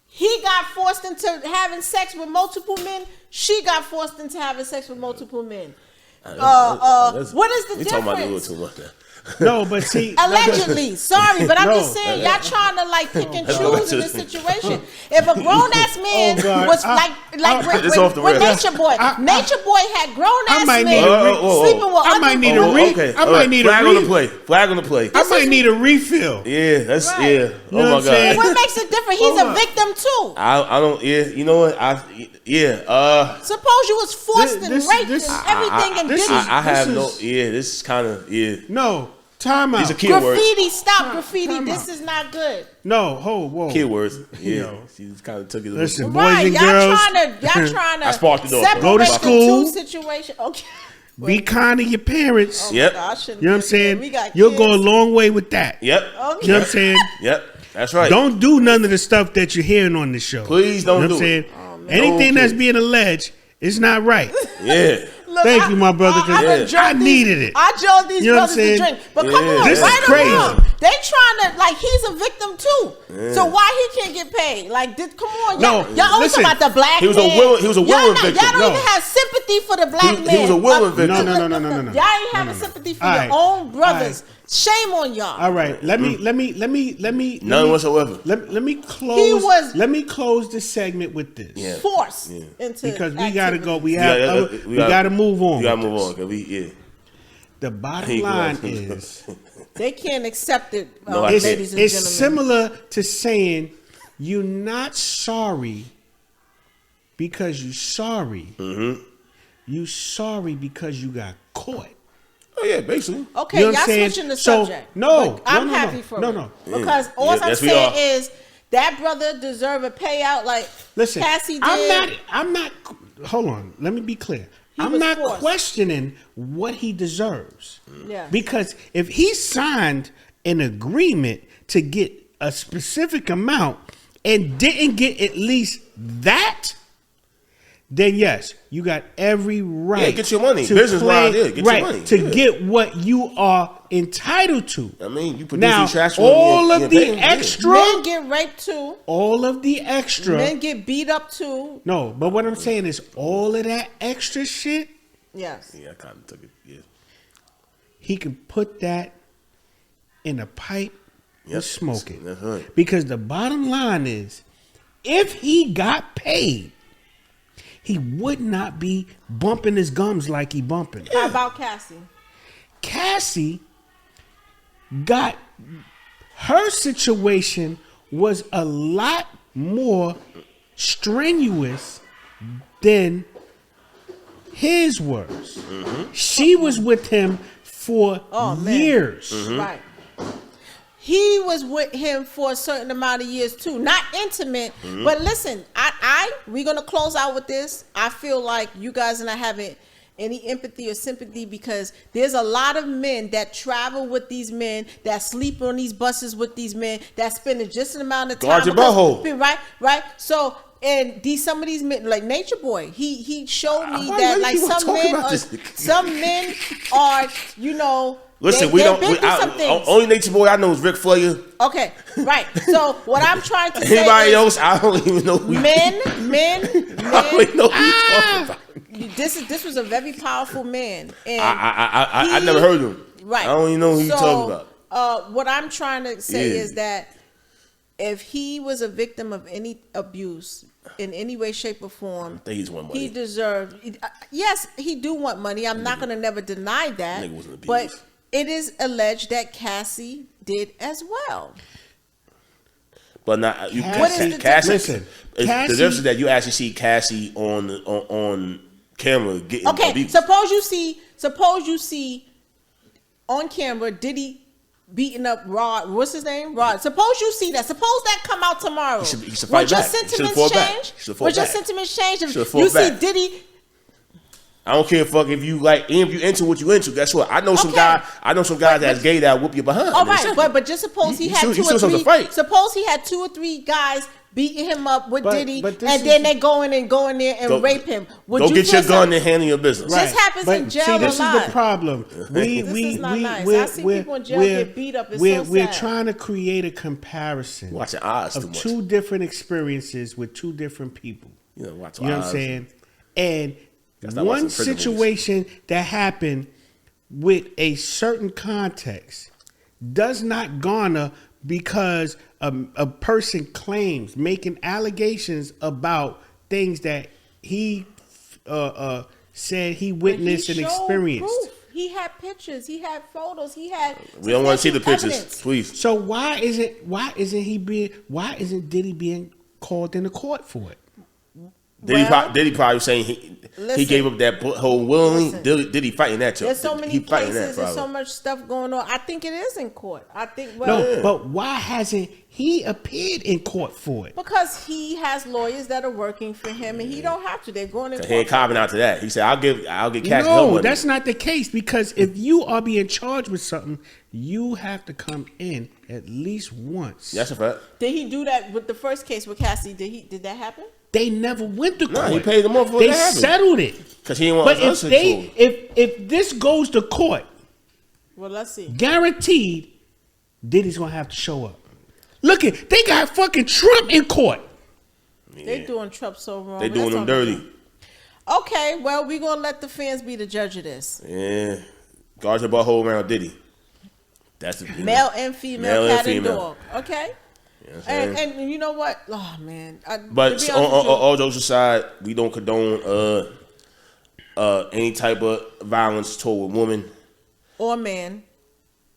Speaker 2: He got forced into having sex with multiple men. She got forced into having sex with multiple men. What is the
Speaker 1: We talking about it a little
Speaker 2: difference?
Speaker 1: too much now.
Speaker 3: No, but see,
Speaker 2: Allegedly, sorry, but I'm
Speaker 3: No.
Speaker 2: just saying y'all trying to like pick and choose in this situation. If a grown ass man
Speaker 3: God.
Speaker 2: was like
Speaker 1: It's off the
Speaker 2: with
Speaker 1: rail.
Speaker 2: Nature Boy, Nature Boy had grown
Speaker 3: I
Speaker 2: ass
Speaker 3: might
Speaker 2: men
Speaker 3: need a
Speaker 2: sleeping with
Speaker 3: I
Speaker 2: other
Speaker 3: might need
Speaker 2: men.
Speaker 3: a re-
Speaker 1: Okay.
Speaker 3: I might need a
Speaker 1: flag on the
Speaker 3: re-
Speaker 1: play. Flag on the play.
Speaker 3: I might need a refill.
Speaker 1: Yeah, that's
Speaker 2: Right.
Speaker 1: yeah.
Speaker 3: You know
Speaker 1: Oh
Speaker 3: what
Speaker 1: my
Speaker 3: I'm saying?
Speaker 1: god.
Speaker 2: What makes it different? He's
Speaker 3: Hold
Speaker 2: a
Speaker 3: on.
Speaker 2: victim too.
Speaker 1: I don't. Yeah, you know what?
Speaker 2: Suppose you was forced and
Speaker 3: This-
Speaker 2: raped
Speaker 3: this-
Speaker 2: and everything and
Speaker 3: this
Speaker 2: Diddy.
Speaker 3: is-
Speaker 1: I have
Speaker 3: This
Speaker 1: no.
Speaker 3: is-
Speaker 1: Yeah, this is kind of yeah.
Speaker 3: No, time out.
Speaker 1: These are kid words.
Speaker 2: Graffiti, stop graffiti.
Speaker 3: time
Speaker 2: This
Speaker 3: out.
Speaker 2: is not good.
Speaker 3: No, whoa.
Speaker 1: Kid words. Yeah,
Speaker 3: Yo.
Speaker 1: she just kind of took it. A
Speaker 3: Listen,
Speaker 1: little.
Speaker 3: boys
Speaker 2: Right,
Speaker 3: and
Speaker 2: y'all
Speaker 3: girls,
Speaker 2: trying to
Speaker 1: I sparked it off.
Speaker 2: separate
Speaker 3: Go to
Speaker 2: the
Speaker 3: school.
Speaker 2: two situations. Okay.
Speaker 3: be kind to your parents.
Speaker 2: Oh,
Speaker 1: Yep.
Speaker 2: God, I shouldn't
Speaker 3: You know what I'm
Speaker 2: do that.
Speaker 3: saying?
Speaker 2: We got
Speaker 3: You'll
Speaker 2: kids.
Speaker 3: go a long way with that.
Speaker 1: Yep.
Speaker 2: Okay.
Speaker 3: You know what I'm saying?
Speaker 1: Yep. That's right.
Speaker 3: Don't do none of the stuff that you're hearing on this show.
Speaker 1: Please don't
Speaker 3: you know
Speaker 1: do
Speaker 3: what I'm
Speaker 1: it.
Speaker 3: saying? Anything that's
Speaker 1: Okay.
Speaker 3: being alleged is not right.
Speaker 1: Yeah.
Speaker 2: Look,
Speaker 3: Thank you, my brother, 'cause
Speaker 2: done
Speaker 1: Yeah.
Speaker 2: drunk
Speaker 3: I needed it.
Speaker 2: I drove these
Speaker 3: You know what
Speaker 2: brothers
Speaker 3: I'm
Speaker 2: to
Speaker 3: saying?
Speaker 2: drink. But come
Speaker 1: Yeah.
Speaker 2: on,
Speaker 1: This is
Speaker 2: right or
Speaker 3: crazy.
Speaker 2: wrong, they trying to, like, he's a victim too. So why he can't get paid? Like, come on,
Speaker 3: No,
Speaker 2: y'all always
Speaker 3: listen.
Speaker 2: talk about the black
Speaker 1: He was a
Speaker 2: man.
Speaker 1: willing- he was a willing
Speaker 2: Y'all
Speaker 1: victim.
Speaker 2: Y'all don't
Speaker 3: No.
Speaker 2: even have sympathy for the black man.
Speaker 1: He was a willing victim.
Speaker 3: No.
Speaker 2: Y'all ain't having sympathy for
Speaker 3: All
Speaker 2: your
Speaker 3: right.
Speaker 2: own brothers.
Speaker 3: All
Speaker 2: Shame on y'all.
Speaker 3: All right, let me
Speaker 1: None whatsoever.
Speaker 3: Let me
Speaker 2: He
Speaker 3: close.
Speaker 2: was-
Speaker 3: Let me close the segment with this.
Speaker 1: Yeah.
Speaker 2: Forced into
Speaker 3: Because we gotta go.
Speaker 2: activity.
Speaker 3: We gotta move on.
Speaker 1: We gotta
Speaker 3: with
Speaker 1: move
Speaker 3: this.
Speaker 1: on. 'Cause yeah.
Speaker 3: The bottom
Speaker 1: He
Speaker 3: line
Speaker 1: goes.
Speaker 3: is,
Speaker 2: They can't accept it,
Speaker 1: No, I
Speaker 3: it's,
Speaker 1: can't.
Speaker 2: ladies and
Speaker 3: it's
Speaker 2: gentlemen.
Speaker 3: similar to saying you're not sorry because you're sorry. You sorry because you got caught.
Speaker 1: Oh yeah, basically.
Speaker 2: Okay,
Speaker 3: You know what
Speaker 2: y'all
Speaker 3: I'm saying?
Speaker 2: switching the
Speaker 3: So,
Speaker 2: subject.
Speaker 3: no,
Speaker 2: But I'm
Speaker 3: no,
Speaker 2: happy for
Speaker 3: no,
Speaker 2: it.
Speaker 3: no.
Speaker 2: Because all
Speaker 1: Yeah,
Speaker 2: I'm
Speaker 1: yes, we
Speaker 2: saying
Speaker 1: are.
Speaker 2: is that brother deserve a payout like
Speaker 3: Listen,
Speaker 2: Cassie did.
Speaker 3: I'm not. Hold on. Let me be clear. I'm
Speaker 2: was
Speaker 3: not
Speaker 2: forced.
Speaker 3: questioning what he deserves.
Speaker 2: Yeah.
Speaker 3: Because if he signed an agreement to get a specific amount and didn't get at least that, then yes, you got every right.
Speaker 1: Yeah, get your money.
Speaker 3: to
Speaker 1: Business-wise,
Speaker 3: claim-
Speaker 1: yeah, get your
Speaker 3: right,
Speaker 1: money.
Speaker 3: to
Speaker 1: Yeah.
Speaker 3: get what you are entitled to.
Speaker 1: I mean, you produce
Speaker 3: Now,
Speaker 1: these tracks.
Speaker 3: all of the extra,
Speaker 2: Men get raped too.
Speaker 3: all of the extra.
Speaker 2: Men get beat up too.
Speaker 3: No, but what I'm saying is all of that extra shit,
Speaker 2: Yes.
Speaker 1: Yeah, I kind of took it. Yeah.
Speaker 3: he can put that in a pipe and
Speaker 1: Yep.
Speaker 3: smoke it.
Speaker 1: That's right.
Speaker 3: Because the bottom line is, if he got paid, he would not be bumping his gums like he bumping.
Speaker 2: How about Cassie?
Speaker 3: Cassie got, her situation was a lot more strenuous than his was. She was with him for
Speaker 2: Oh, man.
Speaker 3: years.
Speaker 2: Right. He was with him for a certain amount of years too. Not intimate, but listen, we're gonna close out with this. I feel like you guys are not having any empathy or sympathy because there's a lot of men that travel with these men, that sleep on these buses with these men, that spend just an amount of time.
Speaker 1: Guard your
Speaker 2: because-
Speaker 1: butthole.
Speaker 2: Right. So, and some of these men, like Nature Boy, he showed me
Speaker 1: Why
Speaker 2: that
Speaker 1: do
Speaker 2: like
Speaker 1: you keep
Speaker 2: some
Speaker 1: talking
Speaker 2: men,
Speaker 1: about
Speaker 2: are,
Speaker 1: this?
Speaker 2: some men are, you know.
Speaker 1: Listen,
Speaker 2: they,
Speaker 1: we
Speaker 2: they've
Speaker 1: don't.
Speaker 2: been through some things.
Speaker 1: Only Nature Boy I know is Ric Flair.
Speaker 2: Okay, right. So what I'm trying to say
Speaker 1: Anybody
Speaker 2: is
Speaker 1: else? I don't even know.
Speaker 2: men.
Speaker 1: I don't even know who you talking about.
Speaker 2: This was a very powerful man, and
Speaker 1: I
Speaker 2: he-
Speaker 1: never heard of him.
Speaker 2: Right.
Speaker 1: I don't even know who you talking about.
Speaker 2: What I'm trying to say
Speaker 1: Yeah.
Speaker 2: is that if he was a victim of any abuse in any way, shape, or form,
Speaker 1: I think he's won money.
Speaker 2: he deserved. Yes, he do want money. I'm not going to never deny that.
Speaker 1: Nigga wasn't
Speaker 2: But
Speaker 1: abused.
Speaker 2: it is alleged that Cassie did as well.
Speaker 1: But not you.
Speaker 2: What is the
Speaker 1: Cassie?
Speaker 3: Listen,
Speaker 1: The
Speaker 3: Cassie-
Speaker 1: difference is that you actually see Cassie on camera getting
Speaker 2: Okay,
Speaker 1: abused.
Speaker 2: suppose you see on camera Diddy beating up Rod. What's his name? Rod. Suppose you see that. Suppose that come out tomorrow.
Speaker 1: He should fight
Speaker 2: Would your
Speaker 1: back. He should've
Speaker 2: sentiments
Speaker 1: fought back.
Speaker 2: change?
Speaker 1: He should've fought
Speaker 2: Would your
Speaker 1: back.
Speaker 2: sentiments change if
Speaker 1: Should've
Speaker 2: you
Speaker 1: fought
Speaker 2: see
Speaker 1: back.
Speaker 2: Diddy?
Speaker 1: I don't care fuck if you like, and if you into what you into. Guess what? I know some guys that's gay that'll whoop you behind.
Speaker 2: All right, but just suppose he had two or three. Suppose he had 2 or 3 guys beating him up with Diddy, and then they go in there and rape him.
Speaker 1: Go get your gun and handle your business.
Speaker 2: This happens in jail. See,
Speaker 3: this is the problem.
Speaker 2: This is not nice. I see people in jail get beat up. It's so sad.
Speaker 3: We're trying to create a comparison of 2 different experiences with 2 different people. You know what I'm saying? And one situation that happened with a certain context does not garner because a person claims, making allegations about things that he said he witnessed and experienced.
Speaker 2: Proof. He had pictures. He had photos. He had.
Speaker 1: We don't want to see the pictures, please.
Speaker 3: So why isn't Diddy being called into court for it?
Speaker 1: Diddy probably saying he gave up that whole willingly. Diddy fighting that too.
Speaker 2: There's so many cases. There's so much stuff going on. I think it is in court. I think.
Speaker 3: But why hasn't he appeared in court for it?
Speaker 2: Because he has lawyers that are working for him, and he don't have to. They're going in court.
Speaker 1: He ain't copping out to that. He said, "I'll get cash."
Speaker 3: No, that's not the case. Because if you are being charged with something, you have to come in at least once.
Speaker 1: That's a fact.
Speaker 2: Did he do that with the first case with Cassie? Did that happen?
Speaker 3: They never went to court.
Speaker 1: He paid them off.
Speaker 3: They settled it
Speaker 1: because he didn't want.
Speaker 3: But if this goes to court,
Speaker 2: well, let's see.
Speaker 3: Guaranteed, Diddy's gonna have to show up. Look they got fucking Trump in court.
Speaker 1: Yeah.
Speaker 2: They doing Trump so wrong.
Speaker 1: They doing them dirty.
Speaker 2: Okay, well, we gonna let the fans be the judge of this.
Speaker 1: Yeah, guard your butthole around Diddy. That's the
Speaker 2: male and female, cat and dog. Okay. You know and you know what? Oh man!
Speaker 1: But on all jokes aside, we don't condone any type of violence toward a woman
Speaker 2: or man.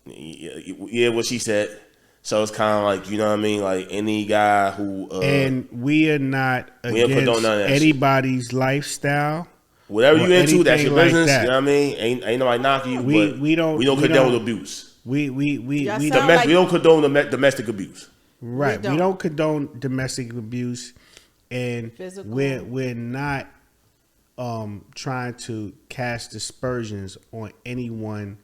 Speaker 1: Yeah, what she said. So it's kind of like, you know what I mean, like any guy who
Speaker 3: and we are not against anybody's lifestyle.
Speaker 1: Whatever you into, that's your business. You know what I mean? Ain't nobody knocking you. We don't condone abuse.
Speaker 3: We
Speaker 1: don't condone domestic abuse.
Speaker 3: Right. We don't condone domestic abuse, and we're not trying to cast aspersions on anyone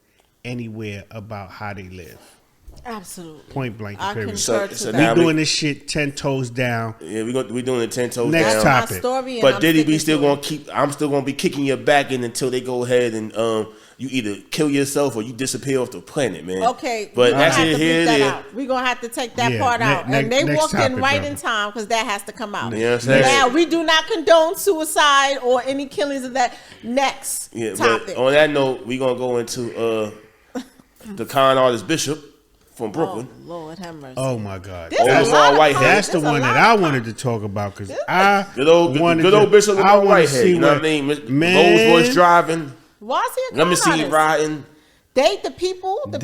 Speaker 3: anywhere about how they live.
Speaker 2: Absolutely.
Speaker 3: Point blank.
Speaker 2: Period.
Speaker 3: So we doing this shit 10 toes down.
Speaker 1: Yeah, we doing it 10 toes down.
Speaker 3: Next topic.
Speaker 1: But Diddy be still gonna I'm still gonna be kicking your back in until they go ahead and you either kill yourself or you disappear off the planet, man.
Speaker 2: Okay,
Speaker 1: but that's it here.
Speaker 2: We're gonna have to take that part out. And they walked in right in time because that has to come out.
Speaker 1: You know what I'm saying?
Speaker 2: Now we do not condone suicide or any killings of that. Next topic.
Speaker 1: But on that note, we gonna go into the con artist Bishop from Brooklyn.
Speaker 2: Oh, Lord have mercy.
Speaker 3: Oh my God.
Speaker 1: Whitehead.
Speaker 3: That's the one that I wanted to talk about because
Speaker 1: good old Bishop Lamar Whitehead. You know what I mean? Rolls Royce driving.
Speaker 2: Why is he a con
Speaker 1: Let me see you riding.
Speaker 2: The people in the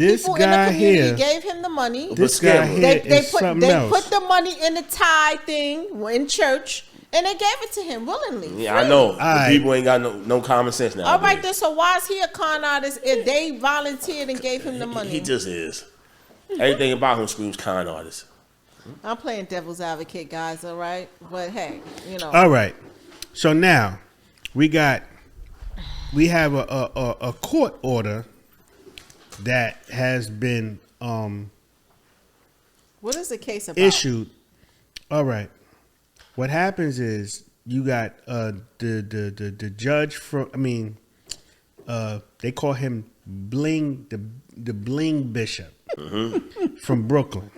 Speaker 2: community gave him the money.
Speaker 3: This guy here
Speaker 2: they put the money in the tithe thing in church. And they gave it to him willingly.
Speaker 1: Yeah, I know. People ain't got no common sense now.
Speaker 2: All right, then. So why is he a con artist if they volunteered and gave him the money?
Speaker 1: He just is. Everything about him screams con artist.
Speaker 2: I'm playing devil's advocate, guys. All right, but hey, you know.
Speaker 3: All right. So now we have a court order that has been
Speaker 2: what is the case about?
Speaker 3: Issued. All right. What happens is you got the judge from they call him Bling the Bling Bishop from Brooklyn.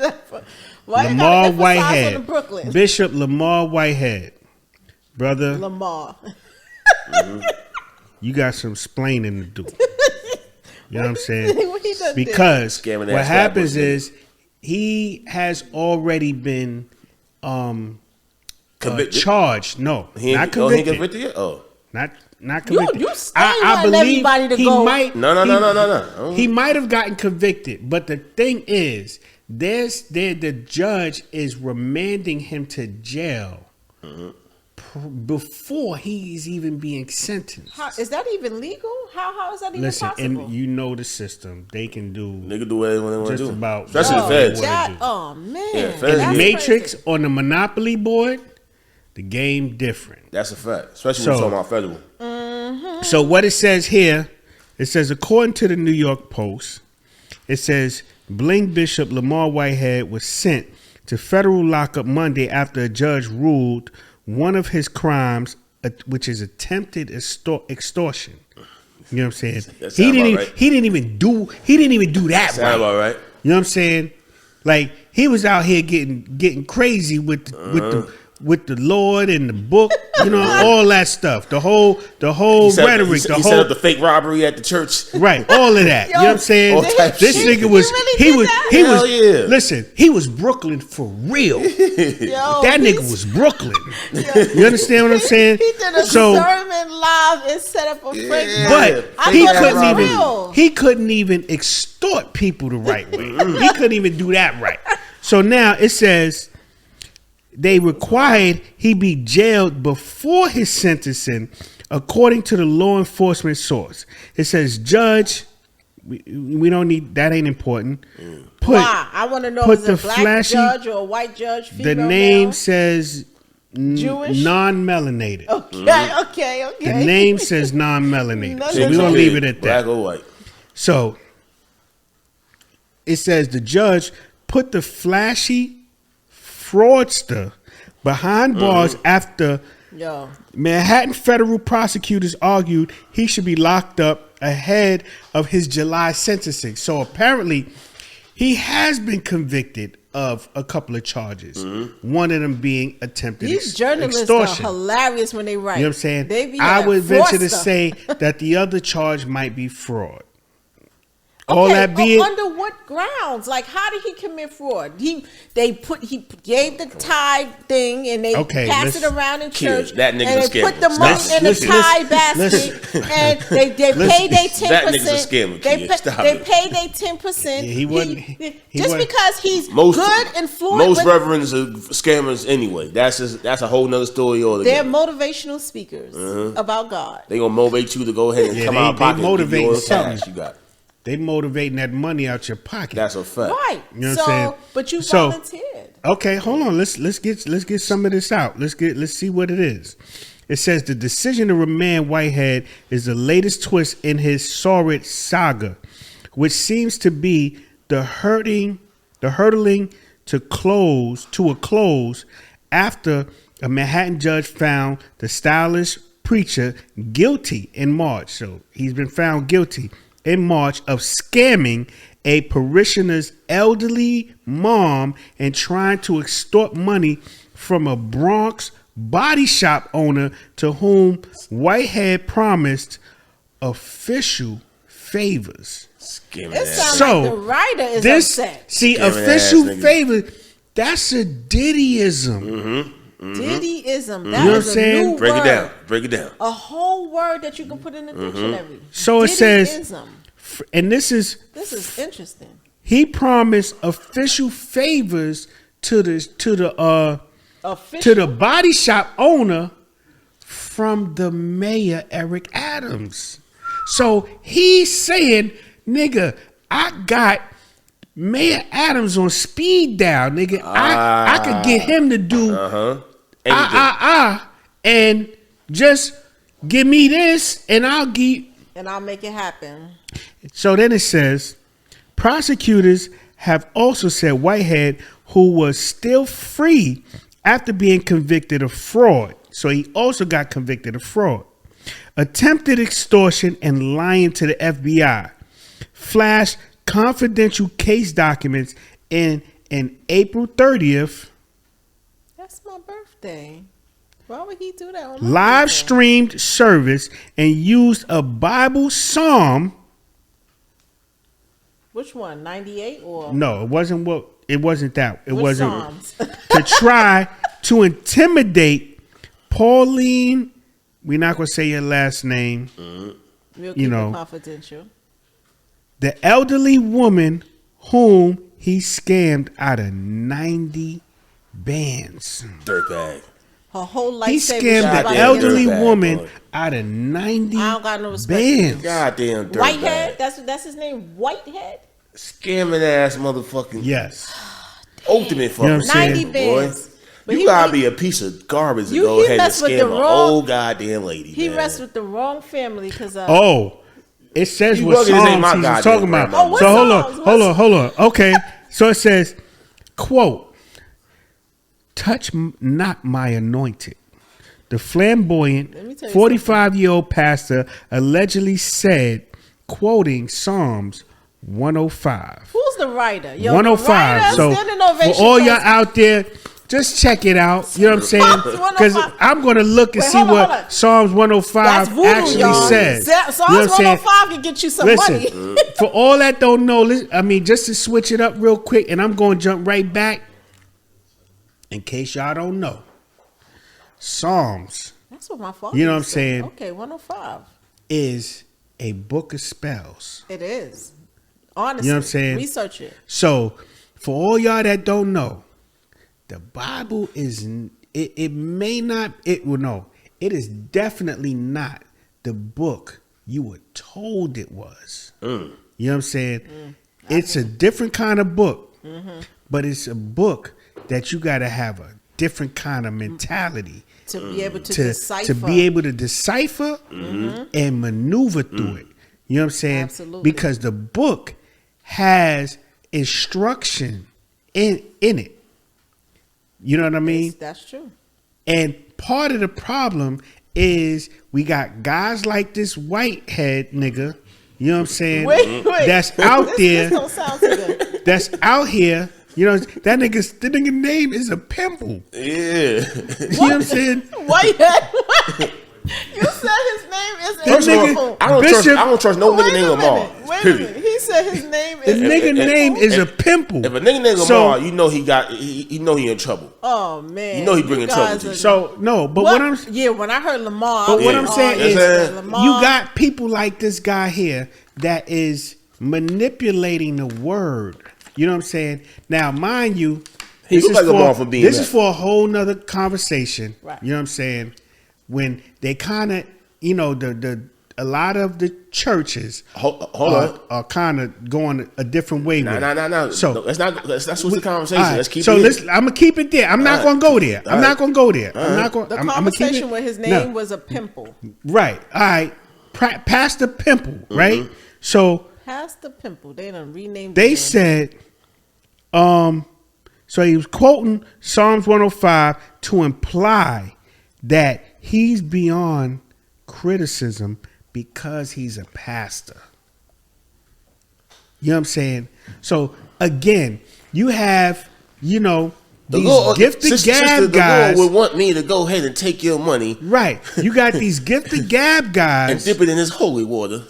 Speaker 3: Lamar Whitehead. Bishop Lamar Whitehead. Brother
Speaker 2: Lamar.
Speaker 3: You got some splaining to do. You know what I'm saying? Because what happens is he has already been charged. No, not convicted.
Speaker 1: He convicted yet? Oh,
Speaker 3: not convicted.
Speaker 2: I believe he
Speaker 3: might.
Speaker 1: No.
Speaker 3: He might have gotten convicted, but the thing is, the judge is remanding him to jail before he's even being sentenced.
Speaker 2: Is that even legal? How is that even possible?
Speaker 3: And you know the system. They can do
Speaker 1: whatever they want to do.
Speaker 3: About
Speaker 1: especially the feds.
Speaker 2: Oh man,
Speaker 3: in Matrix crazy. On the Monopoly board, the game different.
Speaker 1: That's a fact. Especially when you're talking about federal.
Speaker 3: So what it says here, it says, according to the New York Post, it says Bling Bishop Lamar Whitehead was sent to federal lockup Monday after a judge ruled one of his crimes, which is attempted extortion. You know what I'm saying? He didn't even do that right.
Speaker 1: Sound about right.
Speaker 3: You know what I'm saying? Like he was out here getting crazy with the Lord and the book, you know, all that stuff. The whole rhetoric.
Speaker 1: He set up the fake robbery at the church.
Speaker 3: Right, all of that.
Speaker 2: Yo,
Speaker 3: you know what I'm saying? This nigga was listen, he was Brooklyn for real.
Speaker 2: Yo,
Speaker 3: that nigga was Brooklyn. You understand what I'm saying?
Speaker 2: He did a sermon live and set up a fake.
Speaker 3: But he couldn't even extort people the right way. He couldn't even do that right. So now it says they required he be jailed before his sentencing, according to the law enforcement source. It says, Judge, we don't need that. Ain't important.
Speaker 2: Why? I want to know is it a black judge or a white judge? Female,
Speaker 3: the name
Speaker 2: male?
Speaker 3: says
Speaker 2: Jewish,
Speaker 3: non-melanated.
Speaker 2: Okay.
Speaker 3: The name says non-melanated, so we're gonna leave it at that.
Speaker 1: Black or white.
Speaker 3: So it says the judge put the flashy fraudster behind bars after Manhattan federal prosecutors argued he should be locked up ahead of his July sentencing. So apparently he has been convicted of a couple of charges. One of them being attempted
Speaker 2: These journalists
Speaker 3: extortion.
Speaker 2: are hilarious when they write.
Speaker 3: You know what I'm saying?
Speaker 2: They be
Speaker 3: I would venture to
Speaker 2: stuff.
Speaker 3: say that the other charge might be fraud.
Speaker 2: Okay,
Speaker 3: All that being
Speaker 2: under what grounds? Like, how did he commit fraud? He gave the tithe thing and they passed it around in church.
Speaker 1: That nigga's
Speaker 2: and
Speaker 1: a
Speaker 2: they
Speaker 1: scammer.
Speaker 2: put the money in the tithe basket and they paid their 10%.
Speaker 1: That nigga's a scammer.
Speaker 2: They paid their 10%.
Speaker 3: he wasn't.
Speaker 2: Because he's good and fluent.
Speaker 1: Most reverends are scammers anyway. That's a whole nother story altogether.
Speaker 2: They're motivational speakers about God.
Speaker 1: They gonna motivate you to go ahead and come out of pocket.
Speaker 3: They motivate
Speaker 1: and
Speaker 3: something.
Speaker 1: you got.
Speaker 3: They motivating that money out your pocket.
Speaker 1: That's a fact.
Speaker 2: Right.
Speaker 3: You know what I'm saying?
Speaker 2: But you volunteered.
Speaker 3: Okay, hold on. Let's get some of this out. Let's see what it is. It says the decision to remand Whitehead is the latest twist in his sordid saga, which seems to be the hurtling to a close after a Manhattan judge found the stylish preacher guilty in March. So he's been found guilty in March of scamming a parishioner's elderly mom and trying to extort money from a Bronx body shop owner to whom Whitehead promised official favors.
Speaker 2: It sounds like the writer is upset.
Speaker 3: See, official favor, that's a Diddyism.
Speaker 2: Diddyism. That is a new
Speaker 1: Break
Speaker 2: word.
Speaker 1: it down.
Speaker 2: A whole word that you can put in the dictionary.
Speaker 3: So it says,
Speaker 2: Diddyism.
Speaker 3: and this is
Speaker 2: interesting.
Speaker 3: He promised official favors to the body shop owner from the mayor Eric Adams. So he's saying, nigga, I got Mayor Adams on speed dial, nigga. I could get him to do and just give me this and I'll
Speaker 2: make it happen.
Speaker 3: So then it says, prosecutors have also said Whitehead, who was still free after being convicted of fraud. So he also got convicted of fraud, attempted extortion, and lying to the FBI, flashed confidential case documents in an April 30th.
Speaker 2: That's my birthday. Why would he do that on my
Speaker 3: live
Speaker 2: birthday?
Speaker 3: streamed service and used a Bible psalm.
Speaker 2: Which one? 98 or
Speaker 3: No, it wasn't that. It
Speaker 2: which
Speaker 3: wasn't
Speaker 2: Psalms?
Speaker 3: to try to intimidate Pauline. We're not gonna say your last name.
Speaker 2: We'll keep it confidential.
Speaker 3: The elderly woman whom he scammed out of 90 bands.
Speaker 1: Dirtbag.
Speaker 2: Her whole life.
Speaker 3: He scammed the elderly woman out of 90
Speaker 2: I don't got no respect.
Speaker 3: bands.
Speaker 1: Goddamn dirtbag.
Speaker 2: Whitehead? That's his name? Whitehead?
Speaker 1: Scamming ass motherfucking.
Speaker 3: Yes.
Speaker 1: Ultimate fucking.
Speaker 3: You know what I'm saying?
Speaker 2: 90 bands. But
Speaker 1: you gotta be a piece of garbage to go ahead and scam an old goddamn lady.
Speaker 2: He
Speaker 1: man.
Speaker 2: messed with the wrong family because
Speaker 3: it says
Speaker 1: You
Speaker 3: what
Speaker 1: bugging, this ain't
Speaker 3: Psalms
Speaker 1: my
Speaker 3: he's
Speaker 1: goddamn
Speaker 3: talking about.
Speaker 1: grandmama.
Speaker 2: what
Speaker 3: So
Speaker 2: Psalms?
Speaker 3: hold on. Okay, so it says, quote, "Touch not my anointed." The flamboyant
Speaker 2: Let me tell you
Speaker 3: 45-year-old pastor allegedly said, quoting Psalms 105.
Speaker 2: Who's the writer? Yo,
Speaker 3: 105.
Speaker 2: The writer,
Speaker 3: So
Speaker 2: standing ovation
Speaker 3: for all y'all
Speaker 2: goes-
Speaker 3: out there, just check it out. You know what I'm saying?
Speaker 2: Psalms
Speaker 3: Because
Speaker 2: 105.
Speaker 3: I'm going to look and
Speaker 2: Wait,
Speaker 3: see
Speaker 2: hold on,
Speaker 3: what
Speaker 2: hold on.
Speaker 3: Psalms 105
Speaker 2: That's voodoo,
Speaker 3: actually
Speaker 2: y'all.
Speaker 3: says.
Speaker 2: Psalms
Speaker 3: You know what I'm saying?
Speaker 2: 105 can get you some
Speaker 3: Listen,
Speaker 2: money.
Speaker 3: for all that don't know, just to switch it up real quick, and I'm going to jump right back. In case y'all don't know, Psalms
Speaker 2: That's what my father
Speaker 3: You know what I'm
Speaker 2: said.
Speaker 3: saying?
Speaker 2: Okay, 105.
Speaker 3: is a book of spells.
Speaker 2: It is. Honestly.
Speaker 3: You know what I'm saying?
Speaker 2: Research it.
Speaker 3: So, for all y'all that don't know, the Bible is it is definitely not the book you were told it was. You know what I'm saying? It's a different kind of book, but it's a book that you got to have a different kind of mentality
Speaker 2: To be able to decipher.
Speaker 3: to be able to decipher and maneuver through it. You know what I'm saying?
Speaker 2: Absolutely.
Speaker 3: Because the book has instruction in it. You know what I mean?
Speaker 2: That's true.
Speaker 3: And part of the problem is we got guys like this whitehead nigga, you know what I'm saying?
Speaker 2: Wait.
Speaker 3: That's out
Speaker 2: This
Speaker 3: there.
Speaker 2: don't sound so good.
Speaker 3: That's out here. You know, the nigga name is a pimple.
Speaker 1: Yeah.
Speaker 3: You know what I'm saying?
Speaker 2: Whitehead. You said his name is
Speaker 1: First of
Speaker 3: nigga-
Speaker 1: all,
Speaker 2: a
Speaker 1: I don't trust no nigga named Lamar.
Speaker 2: Wait a
Speaker 1: Period.
Speaker 2: minute. He said his name
Speaker 3: The
Speaker 2: is
Speaker 3: nigga name is a pimple.
Speaker 1: If a nigga named
Speaker 3: So-
Speaker 1: Lamar, you know he in trouble.
Speaker 2: Oh man.
Speaker 1: You know he bringing trouble
Speaker 2: guys
Speaker 1: to you.
Speaker 2: are-
Speaker 3: So no, but what I'm
Speaker 2: when I heard Lamar.
Speaker 3: But what
Speaker 1: Yeah.
Speaker 3: I'm saying
Speaker 1: Oh,
Speaker 3: is,
Speaker 1: yeah.
Speaker 2: Lamar.
Speaker 3: you got people like this guy here that is manipulating the word. You know what I'm saying? Now, mind you,
Speaker 1: He look like Lamar from being
Speaker 3: this
Speaker 1: that.
Speaker 3: is for a whole nother conversation.
Speaker 2: Right.
Speaker 3: You know what I'm saying? When they kind of, you know, a lot of the churches
Speaker 1: Hold on.
Speaker 3: are kind of going a different way. with it.
Speaker 1: No.
Speaker 3: So
Speaker 1: Let's switch the conversation.
Speaker 3: all right,
Speaker 1: Let's keep
Speaker 3: so
Speaker 1: it.
Speaker 3: I'm gonna keep it there. I'm not gonna go there. I'm not gonna go there. I'm not going.
Speaker 2: The
Speaker 3: I'm gonna keep
Speaker 2: conversation
Speaker 3: it.
Speaker 2: with his
Speaker 3: No.
Speaker 2: name was a pimple.
Speaker 3: Right. All right. Pastor Pimple. Right.
Speaker 1: Mm-hmm.
Speaker 3: So
Speaker 2: Past the pimple. They done renamed
Speaker 3: they
Speaker 2: him.
Speaker 3: said, so he was quoting Psalms 105 to imply that he's beyond criticism because he's a pastor. You know what I'm saying? So again, you have, you know, these gifted gab guys.
Speaker 1: The Lord would want me to go ahead and take your money
Speaker 3: Right. You got these gifted gab
Speaker 1: and
Speaker 3: guys,
Speaker 1: dip it in his holy water.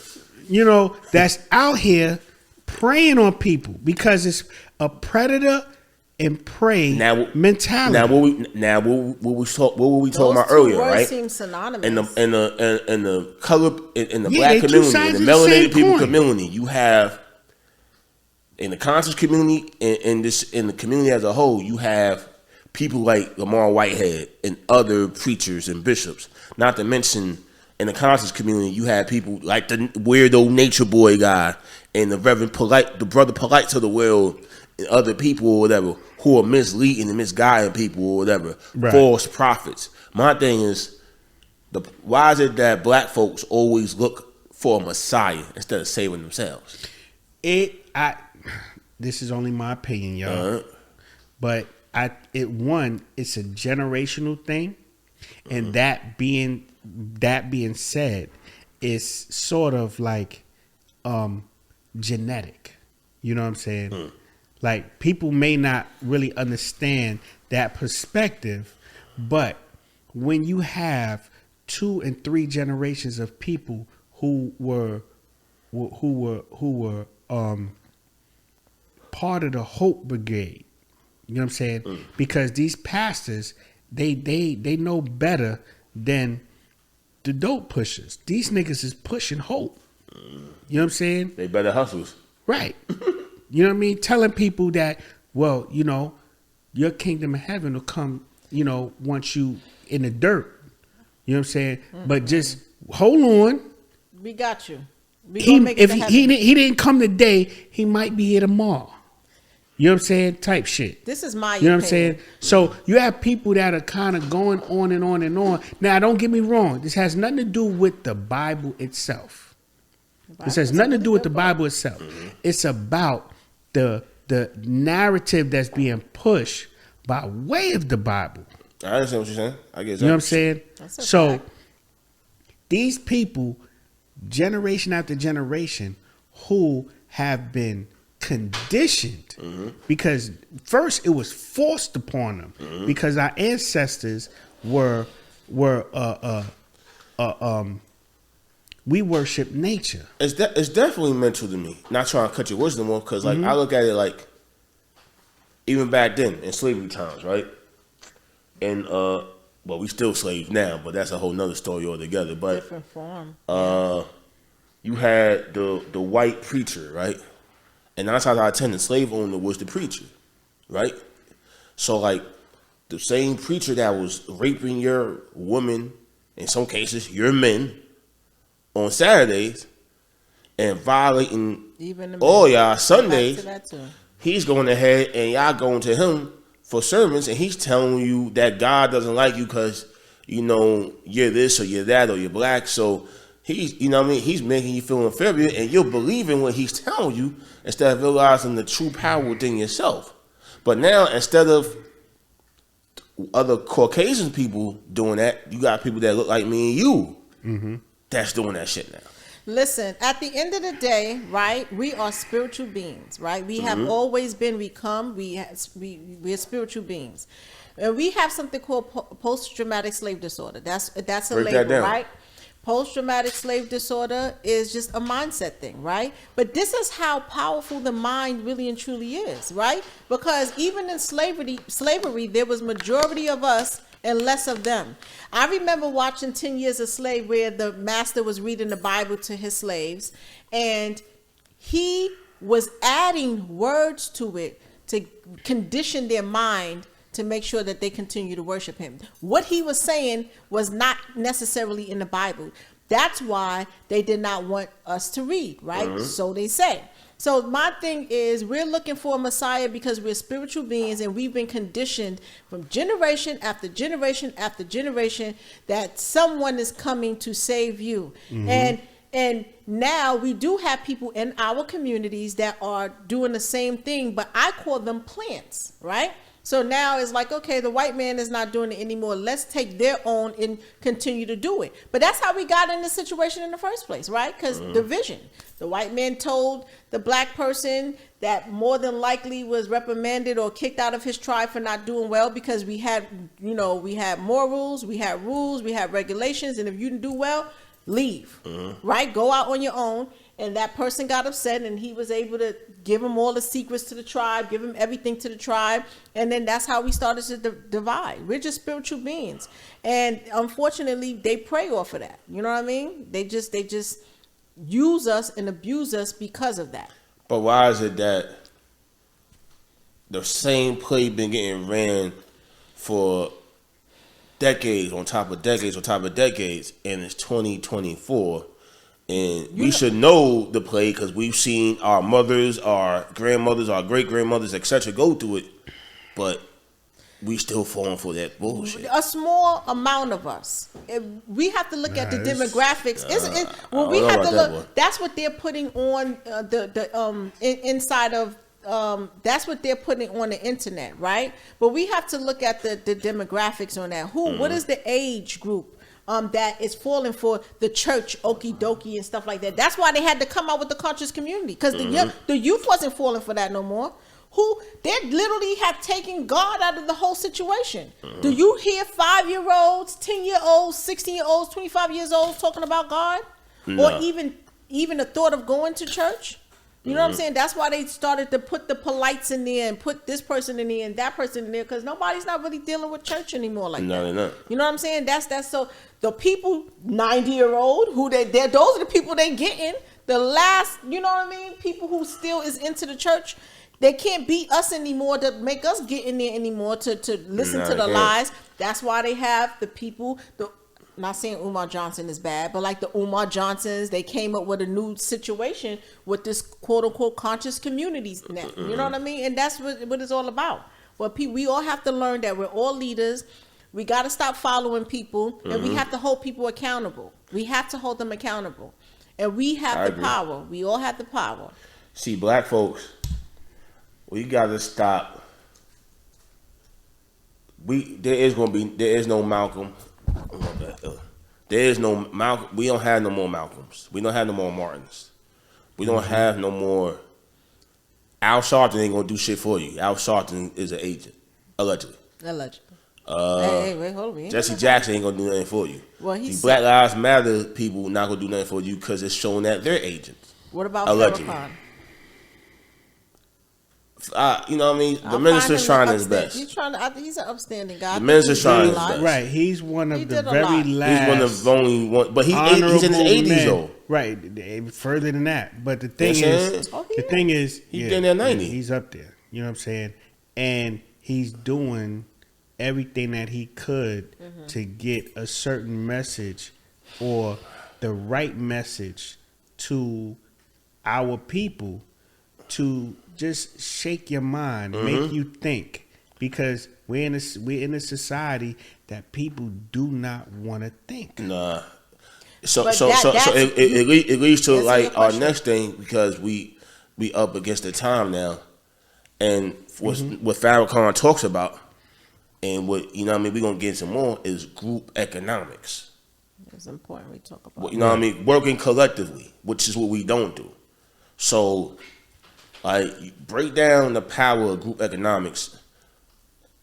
Speaker 3: you know, that's out here preying on people because it's a predator and prey mentality.
Speaker 1: Now what were we talking about
Speaker 2: Those two
Speaker 1: earlier,
Speaker 2: words
Speaker 1: right?
Speaker 2: seem synonymous.
Speaker 1: In the color in the
Speaker 3: Yeah,
Speaker 1: black
Speaker 3: they two
Speaker 1: community,
Speaker 3: sides
Speaker 1: in the
Speaker 3: of the same
Speaker 1: melanated people
Speaker 3: coin.
Speaker 1: community, you have in the conscious community in the community as a whole, you have people like Lamar Whitehead and other preachers and bishops. Not to mention in the conscious community, you have people like the weirdo nature boy guy and the Reverend Polite, the brother Polite to the world, and other people or whatever who are misleading and misguiding people or whatever,
Speaker 3: Right.
Speaker 1: false prophets. My thing is, why is it that black folks always look for a Messiah instead of saving themselves?
Speaker 3: This is only my opinion, y'all. But it's a generational thing, and that being said, it's sort of like genetic. You know what I'm saying? Like people may not really understand that perspective, but when you have 2 and 3 generations of people who were part of the Hope Brigade, you know what I'm saying? Because these pastors, they know better than the dope pushers. These niggas is pushing hope. You know what I'm saying?
Speaker 1: They better hustles.
Speaker 3: Right. You know what I mean? Telling people that, well, you know, your kingdom of heaven will come, you know, once you in the dirt. You know what I'm saying? But just hold on.
Speaker 2: We got you. We gonna make it
Speaker 3: If
Speaker 2: to
Speaker 3: he
Speaker 2: heaven.
Speaker 3: didn't come today, he might be here tomorrow. You know what I'm saying? Type shit.
Speaker 2: This is my
Speaker 3: You know
Speaker 2: opinion.
Speaker 3: what I'm saying? So you have people that are kind of going on and on and on. Now, don't get me wrong. This has nothing to do with the Bible itself. This has nothing to do with the Bible itself.
Speaker 1: Mm-hmm.
Speaker 3: It's about the narrative that's being pushed by way of the Bible.
Speaker 1: I understand what you're saying. I get
Speaker 3: You know what I'm saying?
Speaker 2: That's a
Speaker 3: So
Speaker 2: fact.
Speaker 3: these people, generation after generation, who have been conditioned because first it was forced upon them because our ancestors were we worship nature.
Speaker 1: It's definitely mental to me. Not trying to cut your wisdom off, because like I look at it like even back then in slavery times, right? And well, we still slaves now, but that's a whole nother story altogether. But
Speaker 2: Different form.
Speaker 1: you had the white preacher, right? And 9 times out of 10, the slave owner was the preacher, right? So like the same preacher that was raping your woman, in some cases your men, on Saturdays and violating
Speaker 2: Even the
Speaker 1: all
Speaker 2: men.
Speaker 1: y'all
Speaker 2: Back
Speaker 1: Sundays,
Speaker 2: to that too.
Speaker 1: he's going ahead and y'all going to him for sermons, and he's telling you that God doesn't like you because, you know, you're this or you're that or you're black. So he's, you know what I mean? He's making you feel inferior, and you're believing what he's telling you instead of realizing the true power within yourself. But now, instead of other Caucasian people doing that, you got people that look like me and you that's doing that shit now.
Speaker 2: Listen, at the end of the day, right, we are spiritual beings, right? We have always been, we're spiritual beings. And we have something called post-traumatic slave disorder. That's a
Speaker 1: Break that
Speaker 2: label,
Speaker 1: down.
Speaker 2: right? Post-traumatic slave disorder is just a mindset thing, right? But this is how powerful the mind really and truly is, right? Because even in slavery, there was majority of us and less of them. I remember watching 10 Years a Slave, where the master was reading the Bible to his slaves, and he was adding words to it to condition their mind to make sure that they continue to worship him. What he was saying was not necessarily in the Bible. That's why they did not want us to read, right? So they say. So my thing is, we're looking for a Messiah because we're spiritual beings, and we've been conditioned from generation after generation after generation that someone is coming to save you. And now we do have people in our communities that are doing the same thing, but I call them plants, right? So now it's like, okay, the white man is not doing it anymore. Let's take their own and continue to do it. But that's how we got in this situation in the first place, right? Because division. The white man told the black person that more than likely was reprimanded or kicked out of his tribe for not doing well because we had, you know, we had morals, we had rules, we had regulations, and if you didn't do well, leave, right? Go out on your own. And that person got upset, and he was able to give him all the secrets to the tribe, give him everything to the tribe. And then that's how we started to divide. We're just spiritual beings. And unfortunately, they prey off of that. You know what I mean? They just use us and abuse us because of that.
Speaker 1: But why is it that the same play been getting ran for decades on top of decades on top of decades, and it's 2024? And we should know the play because we've seen our mothers, our grandmothers, our great-grandmothers, etc. go through it. But we still falling for that bullshit.
Speaker 2: A small amount of us. We have to look at the demographics. We have to look. That's what they're putting on inside of. That's what they're putting on the internet, right? But we have to look at the demographics on that. What is the age group that is falling for the church, okie dokie and stuff like that? That's why they had to come out with the conscious community, because the youth wasn't falling for that no more. They literally have taken God out of the whole situation. Do you hear 5-year-olds, 10-year-olds, 16-year-olds, 25 years old talking about God?
Speaker 1: No.
Speaker 2: Or even the thought of going to church? You know what I'm saying? That's why they started to put the polites in there and put this person in there and that person in there, because nobody's not really dealing with church anymore like that.
Speaker 1: No, they're not.
Speaker 2: You know what I'm saying? That's so the people 90-year-old those are the people they getting. The last, you know what I mean? People who still is into the church, they can't beat us anymore to make us get in there anymore to listen to the lies. That's why they have the people. not saying Umar Johnson is bad, but like the Umar Johnsons, they came up with a new situation with this quote unquote conscious communities now. You know what I mean? And that's what it's all about. But we all have to learn that we're all leaders. We got to stop following people, and we have to hold people accountable. We have to hold them accountable, and we have the power. We all have the power.
Speaker 1: See, black folks, we got to stop. There is no Malcolm. There is no Malcolm. We don't have no more Malcolms. We don't have no more Martins. We don't have no more. Al Sharpton ain't gonna do shit for you. Al Sharpton is an agent, allegedly.
Speaker 2: Wait, hold on.
Speaker 1: Jesse Jackson ain't gonna do nothing for you.
Speaker 2: Well,
Speaker 1: the Black Lives Matter people not gonna do nothing for you because it's showing that they're agents.
Speaker 2: What about
Speaker 1: allegedly? You know what I mean? The minister's trying his best.
Speaker 2: He's an upstanding guy.
Speaker 1: The minister's trying his best.
Speaker 3: Right. He's one of the very last.
Speaker 1: He's one of the only one, but he's in his 80s though.
Speaker 3: Right. Further than that. But the thing is,
Speaker 1: he's in there 90.
Speaker 3: He's up there. You know what I'm saying? And he's doing everything that he could to get a certain message or the right message to our people to just shake your mind, make you think, because we're in a society that people do not want to think.
Speaker 1: Nah. So it leads to like our next thing, because we up against the time now, and what Farrakhan talks about, and what we're gonna get some more is group economics.
Speaker 2: It's important we talk about.
Speaker 1: Working collectively, which is what we don't do. So, break down the power of group economics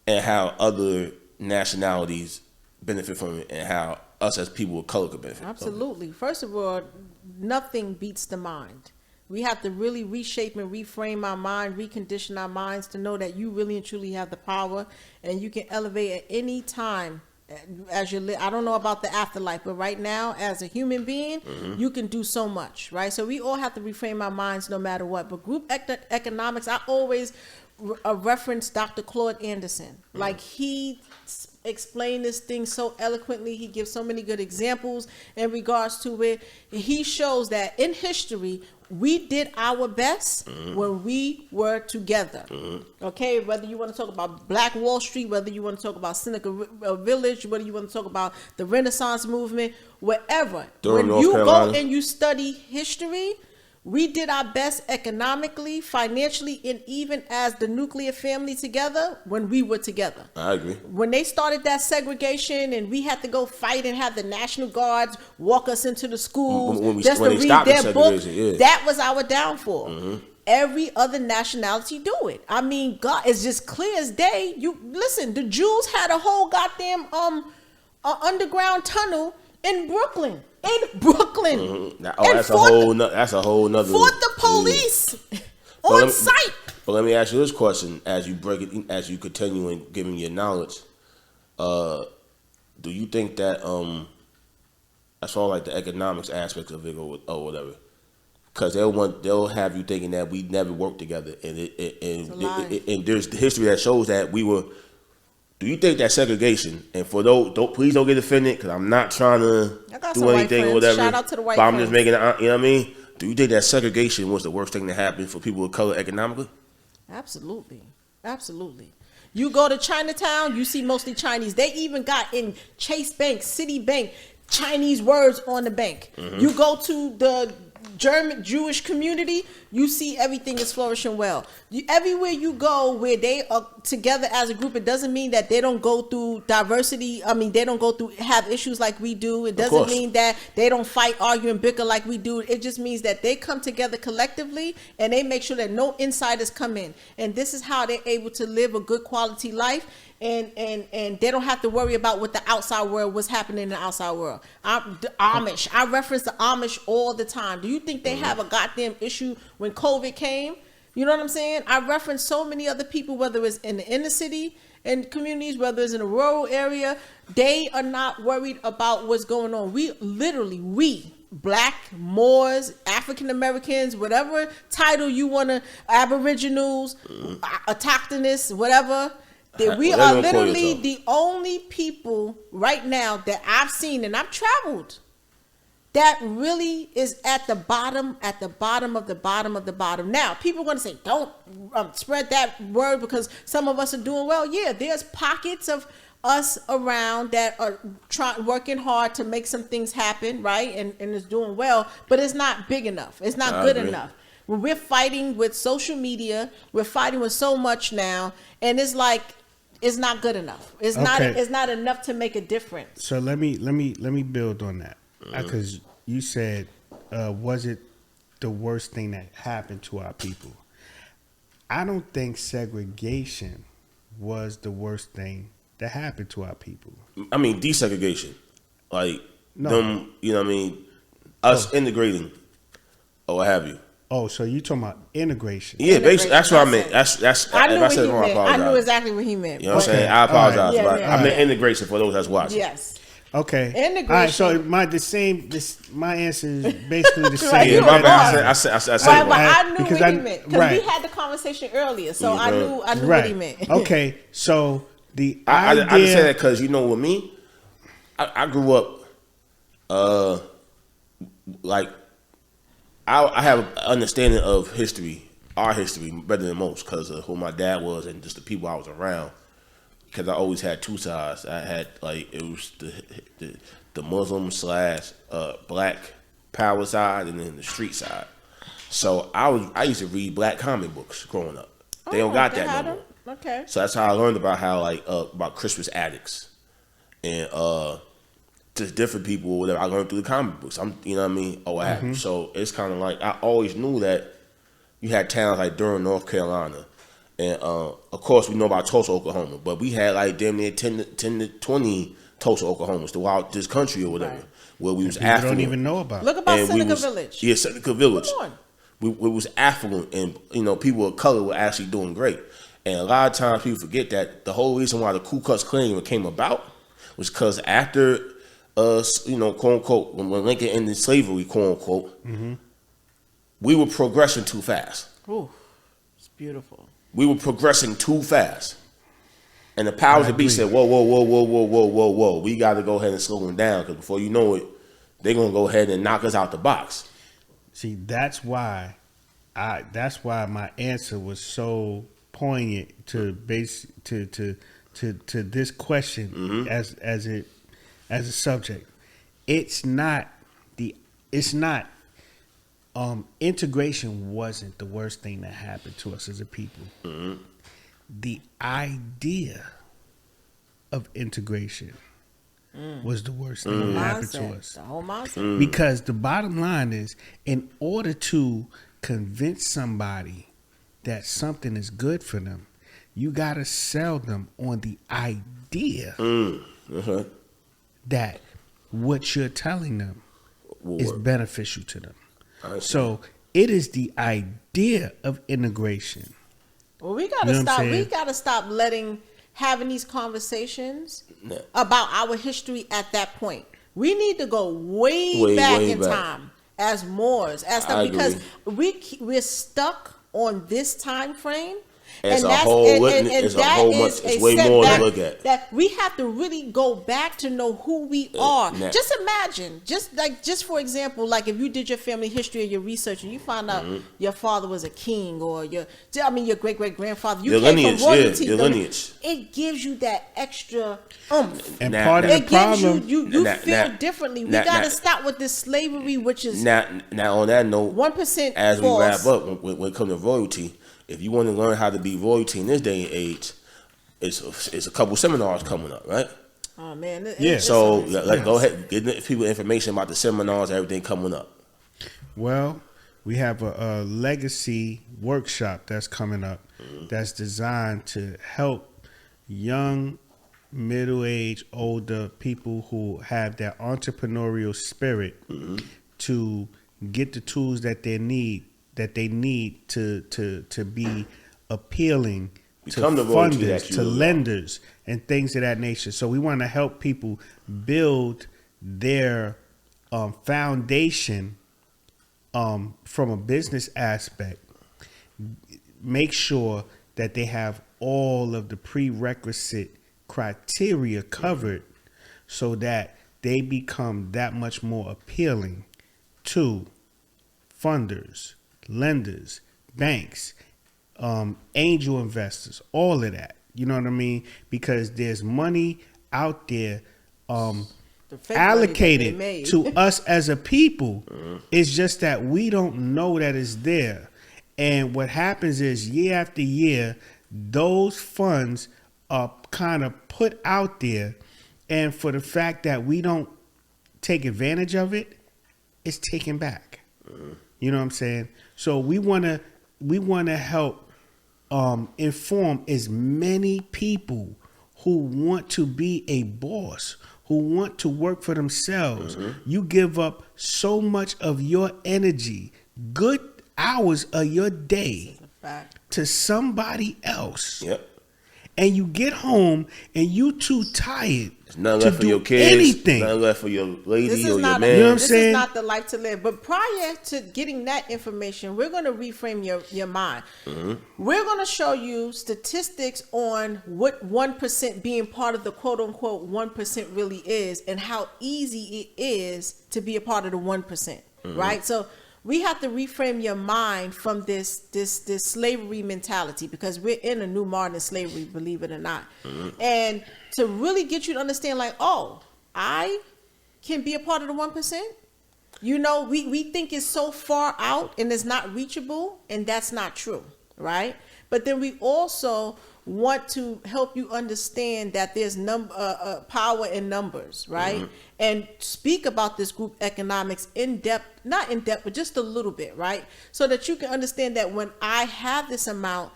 Speaker 1: and how other nationalities benefit from it, and how us as people of color could benefit.
Speaker 2: Absolutely. First of all, nothing beats the mind. We have to really reshape and reframe our mind, recondition our minds to know that you really and truly have the power, and you can elevate at any time as you live. I don't know about the afterlife, but right now, as a human being, you can do so much, right? So we all have to reframe our minds no matter what. But group economics, I always reference Dr. Claude Anderson. Like, he explained this thing so eloquently. He gives so many good examples in regards to it. He shows that in history, we did our best when we were together. Okay, whether you want to talk about Black Wall Street, whether you want to talk about Seneca Village, whether you want to talk about the Renaissance movement, wherever. When you go and you study history, we did our best economically, financially, and even as the nuclear family together when we were together.
Speaker 1: I agree.
Speaker 2: When they started that segregation and we had to go fight and have the National Guards walk us into the schools just to read their book, that was our downfall. Every other nationality do it. I mean, God, it's just clear as day. You listen, the Jews had a whole goddamn underground tunnel in Brooklyn.
Speaker 1: That's a whole nother.
Speaker 2: Fought the police on site.
Speaker 1: But let me ask you this question: as you you continue in giving your knowledge, do you think that as far as like the economics aspect of it or whatever, because they'll have you thinking that we never worked together, and there's the history that shows that we were. Do you think that segregation, and for those, please don't get offended, because I'm not trying to do anything or whatever.
Speaker 2: Shout out to the white
Speaker 1: but I'm
Speaker 2: friends.
Speaker 1: just making it, you know what I mean? Do you think that segregation was the worst thing that happened for people of color economically?
Speaker 2: Absolutely. You go to Chinatown, you see mostly Chinese. They even got in Chase Bank, Citibank, Chinese words on the bank. You go to the German Jewish community, you see everything is flourishing well. Everywhere you go where they are together as a group, it doesn't mean that they don't go through diversity. I mean, they don't go through have issues like we do. It doesn't mean that they don't fight, argue, and bicker like we do. It just means that they come together collectively and they make sure that no insiders come in. And this is how they're able to live a good quality life. And they don't have to worry about what the outside world, what's happening in the outside world. The Amish, I reference the Amish all the time. Do you think they have a goddamn issue when COVID came? You know what I'm saying? I reference so many other people, whether it's in the inner city and communities, whether it's in a rural area, they are not worried about what's going on. We Black, Moors, African Americans, whatever title you want to, Aboriginals, autochthonous, whatever. We
Speaker 1: Whatever
Speaker 2: are
Speaker 1: you call
Speaker 2: literally
Speaker 1: yourself.
Speaker 2: the only people right now that I've seen, and I've traveled, that really is at the bottom of the bottom of the bottom. Now, people are going to say, don't spread that word because some of us are doing well. Yeah, there's pockets of us around that are working hard to make some things happen, right? And is doing well, but it's not big enough. It's not good enough. When we're fighting with social media, we're fighting with so much now, and it's like, it's not good enough. It's not enough to make a difference.
Speaker 3: So let me build on that, because you said, was it the worst thing that happened to our people? I don't think segregation was the worst thing that happened to our people.
Speaker 1: I mean, desegregation, like
Speaker 3: No.
Speaker 1: them. You know what I mean? Us integrating, or what have you.
Speaker 3: Oh, so you talking about integration?
Speaker 1: Yeah, basically, that's what I meant.
Speaker 2: That's
Speaker 1: That's
Speaker 2: I knew
Speaker 1: if I
Speaker 2: what
Speaker 1: said
Speaker 2: he
Speaker 1: it wrong, I
Speaker 2: meant. I
Speaker 1: apologize.
Speaker 2: knew exactly what he meant.
Speaker 1: You know what I'm
Speaker 3: Okay.
Speaker 1: saying? I apologize.
Speaker 3: All right.
Speaker 1: But
Speaker 2: Yeah,
Speaker 1: I meant
Speaker 2: yeah.
Speaker 1: integration for those that's watching.
Speaker 2: Yes.
Speaker 3: Okay.
Speaker 2: Integration.
Speaker 3: All right. So my answer is basically the same.
Speaker 2: Right,
Speaker 1: Yeah,
Speaker 2: you
Speaker 1: my
Speaker 2: were
Speaker 1: bad.
Speaker 2: wrong.
Speaker 1: I said
Speaker 2: Right,
Speaker 1: it
Speaker 2: but
Speaker 1: wrong.
Speaker 2: I knew
Speaker 3: Because
Speaker 2: what he
Speaker 3: I-
Speaker 2: meant because
Speaker 3: right.
Speaker 2: we had the conversation earlier, so I knew
Speaker 3: Right.
Speaker 2: what he meant.
Speaker 3: Okay. So the
Speaker 1: I
Speaker 3: idea.
Speaker 1: just say that because with me, I grew up, like I have an understanding of history, our history, better than most because of who my dad was and just the people I was around. Because I always had two sides. I had it was the Muslim / black power side and then the street side. So I used to read black comic books growing up. They don't got that no more.
Speaker 2: Okay.
Speaker 1: So that's how I learned about how about Christmas addicts and just different people or whatever. I learned through the comic books. You know what I mean? Or what have you. So it's kind of like I always knew that you had towns like Durham, North Carolina, and of course we know about Tulsa, Oklahoma. But we had like damn near 10 to 20 Tulsa, Oklahomas throughout this country or whatever,
Speaker 2: Right.
Speaker 1: where we was
Speaker 3: People
Speaker 1: affluent.
Speaker 3: don't even know about.
Speaker 2: Look about
Speaker 1: And we
Speaker 2: Seneca
Speaker 1: was-
Speaker 2: Village.
Speaker 1: Yeah, Seneca Village.
Speaker 2: Come on.
Speaker 1: We was affluent, and people of color were actually doing great. And a lot of times people forget that the whole reason why the Ku Klux Klan came about was because after quote unquote, when Lincoln ended slavery, quote unquote, we were progressing too fast.
Speaker 2: Ooh, it's beautiful.
Speaker 1: We were progressing too fast. And the powers that be said, whoa, we got to go ahead and slow them down because before you know it, they're going to go ahead and knock us out the box.
Speaker 3: See, that's why my answer was so poignant to this question as a subject. Integration wasn't the worst thing that happened to us as a people. The idea of integration was the worst thing that happened to us.
Speaker 2: The whole mindset.
Speaker 3: Because the bottom line is, in order to convince somebody that something is good for them, you got to sell them on the idea that what you're telling them is beneficial to them. So it is the idea of integration.
Speaker 2: Well, we gotta
Speaker 3: You know what I'm
Speaker 2: stop.
Speaker 3: saying?
Speaker 2: We gotta stop having these conversations about our history at that point. We need to go way back in time as Moors, as stuff, because we're stuck on this time frame.
Speaker 1: It's a whole much. It's way more to look at.
Speaker 2: That we have to really go back to know who we are. Just imagine, just for example, like if you did your family history or your research and you found out your father was a king or your great great grandfather, you came from royalty.
Speaker 1: Your lineage.
Speaker 2: It gives you that extra oomph.
Speaker 3: And part of the
Speaker 2: It
Speaker 3: problem,
Speaker 2: gives you feel differently. We gotta stop with this slavery, which is
Speaker 1: now on that note,
Speaker 2: 1%
Speaker 1: as we
Speaker 2: false.
Speaker 1: wrap up when it comes to royalty. If you want to learn how to be royalty in this day and age, it's a couple seminars coming up, right?
Speaker 2: Oh man,
Speaker 1: So go ahead, give people information about the seminars, everything coming up.
Speaker 3: well, we have a legacy workshop that's coming up that's designed to help young, middle-aged, older people who have that entrepreneurial spirit to get the tools that they need to be appealing
Speaker 1: Become
Speaker 3: to
Speaker 1: the royalty
Speaker 3: funders,
Speaker 1: that you
Speaker 3: to
Speaker 1: are.
Speaker 3: lenders, and things of that nature. So we want to help people build their foundation from a business aspect. Make sure that they have all of the prerequisite criteria covered so that they become that much more appealing to funders, lenders, banks, angel investors, all of that. You know what I mean? Because there's money out there allocated to us as a people. It's just that we don't know that it's there. And what happens is year after year, those funds are kind of put out there. And for the fact that we don't take advantage of it, it's taken back. You know what I'm saying? So we want to help inform as many people who want to be a boss, who want to work for themselves. You give up so much of your energy, good hours of your day to somebody else.
Speaker 1: Yep.
Speaker 3: And you get home and you too tired.
Speaker 1: There's nothing left for your kids.
Speaker 3: Anything.
Speaker 1: Nothing left for your lady
Speaker 2: This
Speaker 1: or
Speaker 2: is
Speaker 1: your
Speaker 2: not,
Speaker 1: man.
Speaker 3: You know what I'm
Speaker 2: this
Speaker 3: saying?
Speaker 2: is not the life to live. But prior to getting that information, we're going to reframe your mind. We're going to show you statistics on what 1% being part of the quote unquote 1% really is, and how easy it is to be a part of the 1%. Right? So we have to reframe your mind from this slavery mentality, because we're in a new modern slavery, believe it or not. And to really get you to understand, like, oh, I can be a part of the 1%. You know, we think it's so far out and it's not reachable, and that's not true, right? But then we also want to help you understand that there's power in numbers, right? And speak about this group economics in depth, not in depth, but just a little bit, right? So that you can understand that when I have this amount,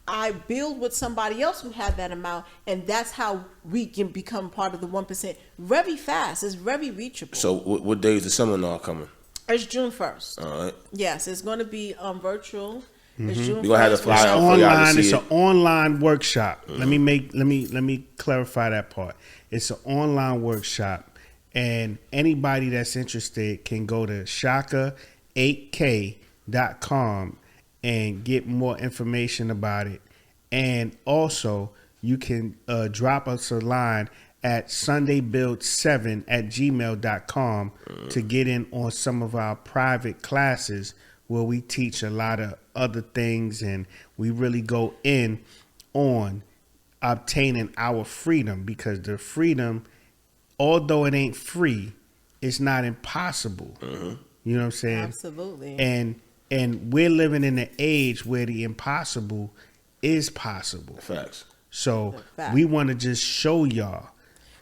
Speaker 2: I build with somebody else who had that amount, and that's how we can become part of the 1% very fast. It's very reachable.
Speaker 1: So what day is the seminar coming?
Speaker 2: It's June 1st.
Speaker 1: All right.
Speaker 2: Yes, it's going to be virtual. It's June 1st.
Speaker 1: We're gonna have to fly
Speaker 3: It's
Speaker 1: out for y'all to
Speaker 3: online.
Speaker 1: see
Speaker 3: It's
Speaker 1: it.
Speaker 3: an online workshop. Let me clarify that part. It's an online workshop, and anybody that's interested can go to shaka8k.com and get more information about it. And also, you can drop us a line at sundaybuild7@gmail.com to get in on some of our private classes where we teach a lot of other things, and we really go in on obtaining our freedom, because the freedom, although it ain't free, it's not impossible. You know what I'm saying?
Speaker 2: Absolutely.
Speaker 3: And we're living in an age where the impossible is possible.
Speaker 1: Facts.
Speaker 3: So
Speaker 2: Fact.
Speaker 3: we want to just show y'all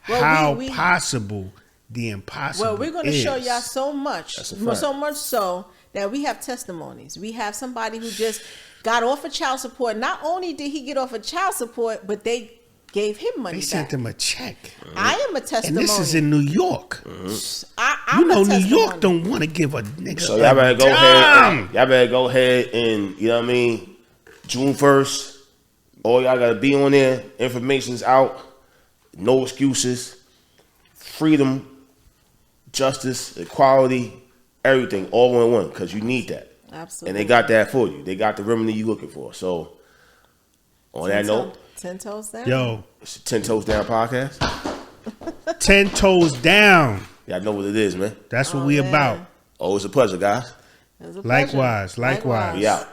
Speaker 2: Well,
Speaker 3: how
Speaker 2: we-
Speaker 3: possible the impossible
Speaker 2: Well, we're going to
Speaker 3: is.
Speaker 2: show y'all so much,
Speaker 1: That's a fact.
Speaker 2: so much so that we have testimonies. We have somebody who just got off of child support. Not only did he get off of child support, but they gave him money
Speaker 3: They sent
Speaker 2: back.
Speaker 3: him a check.
Speaker 2: I am a
Speaker 3: And
Speaker 2: testimony.
Speaker 3: this is in New York.
Speaker 2: I'm
Speaker 3: You know,
Speaker 2: a
Speaker 3: New York
Speaker 2: testimony.
Speaker 3: don't want to give a nigga
Speaker 1: So y'all better go
Speaker 3: a dime.
Speaker 1: ahead. Y'all better go ahead and, you know what I mean, June 1st. All y'all gotta be on there. Information's out. No excuses. Freedom, justice, equality, everything, all in one, because you need that.
Speaker 2: Absolutely.
Speaker 1: And they got that for you. They got the remedy you're looking for. So, on that note,
Speaker 2: 10 toes down.
Speaker 3: Yo,
Speaker 1: it's the 10 Toes Down podcast.
Speaker 3: 10 toes down.
Speaker 1: Y'all know what it is, man.
Speaker 3: That's what
Speaker 2: Oh,
Speaker 3: we
Speaker 2: man.
Speaker 3: about.
Speaker 1: Oh, it's a pleasure, guys.
Speaker 2: It was a pleasure.
Speaker 3: Likewise.
Speaker 1: We out.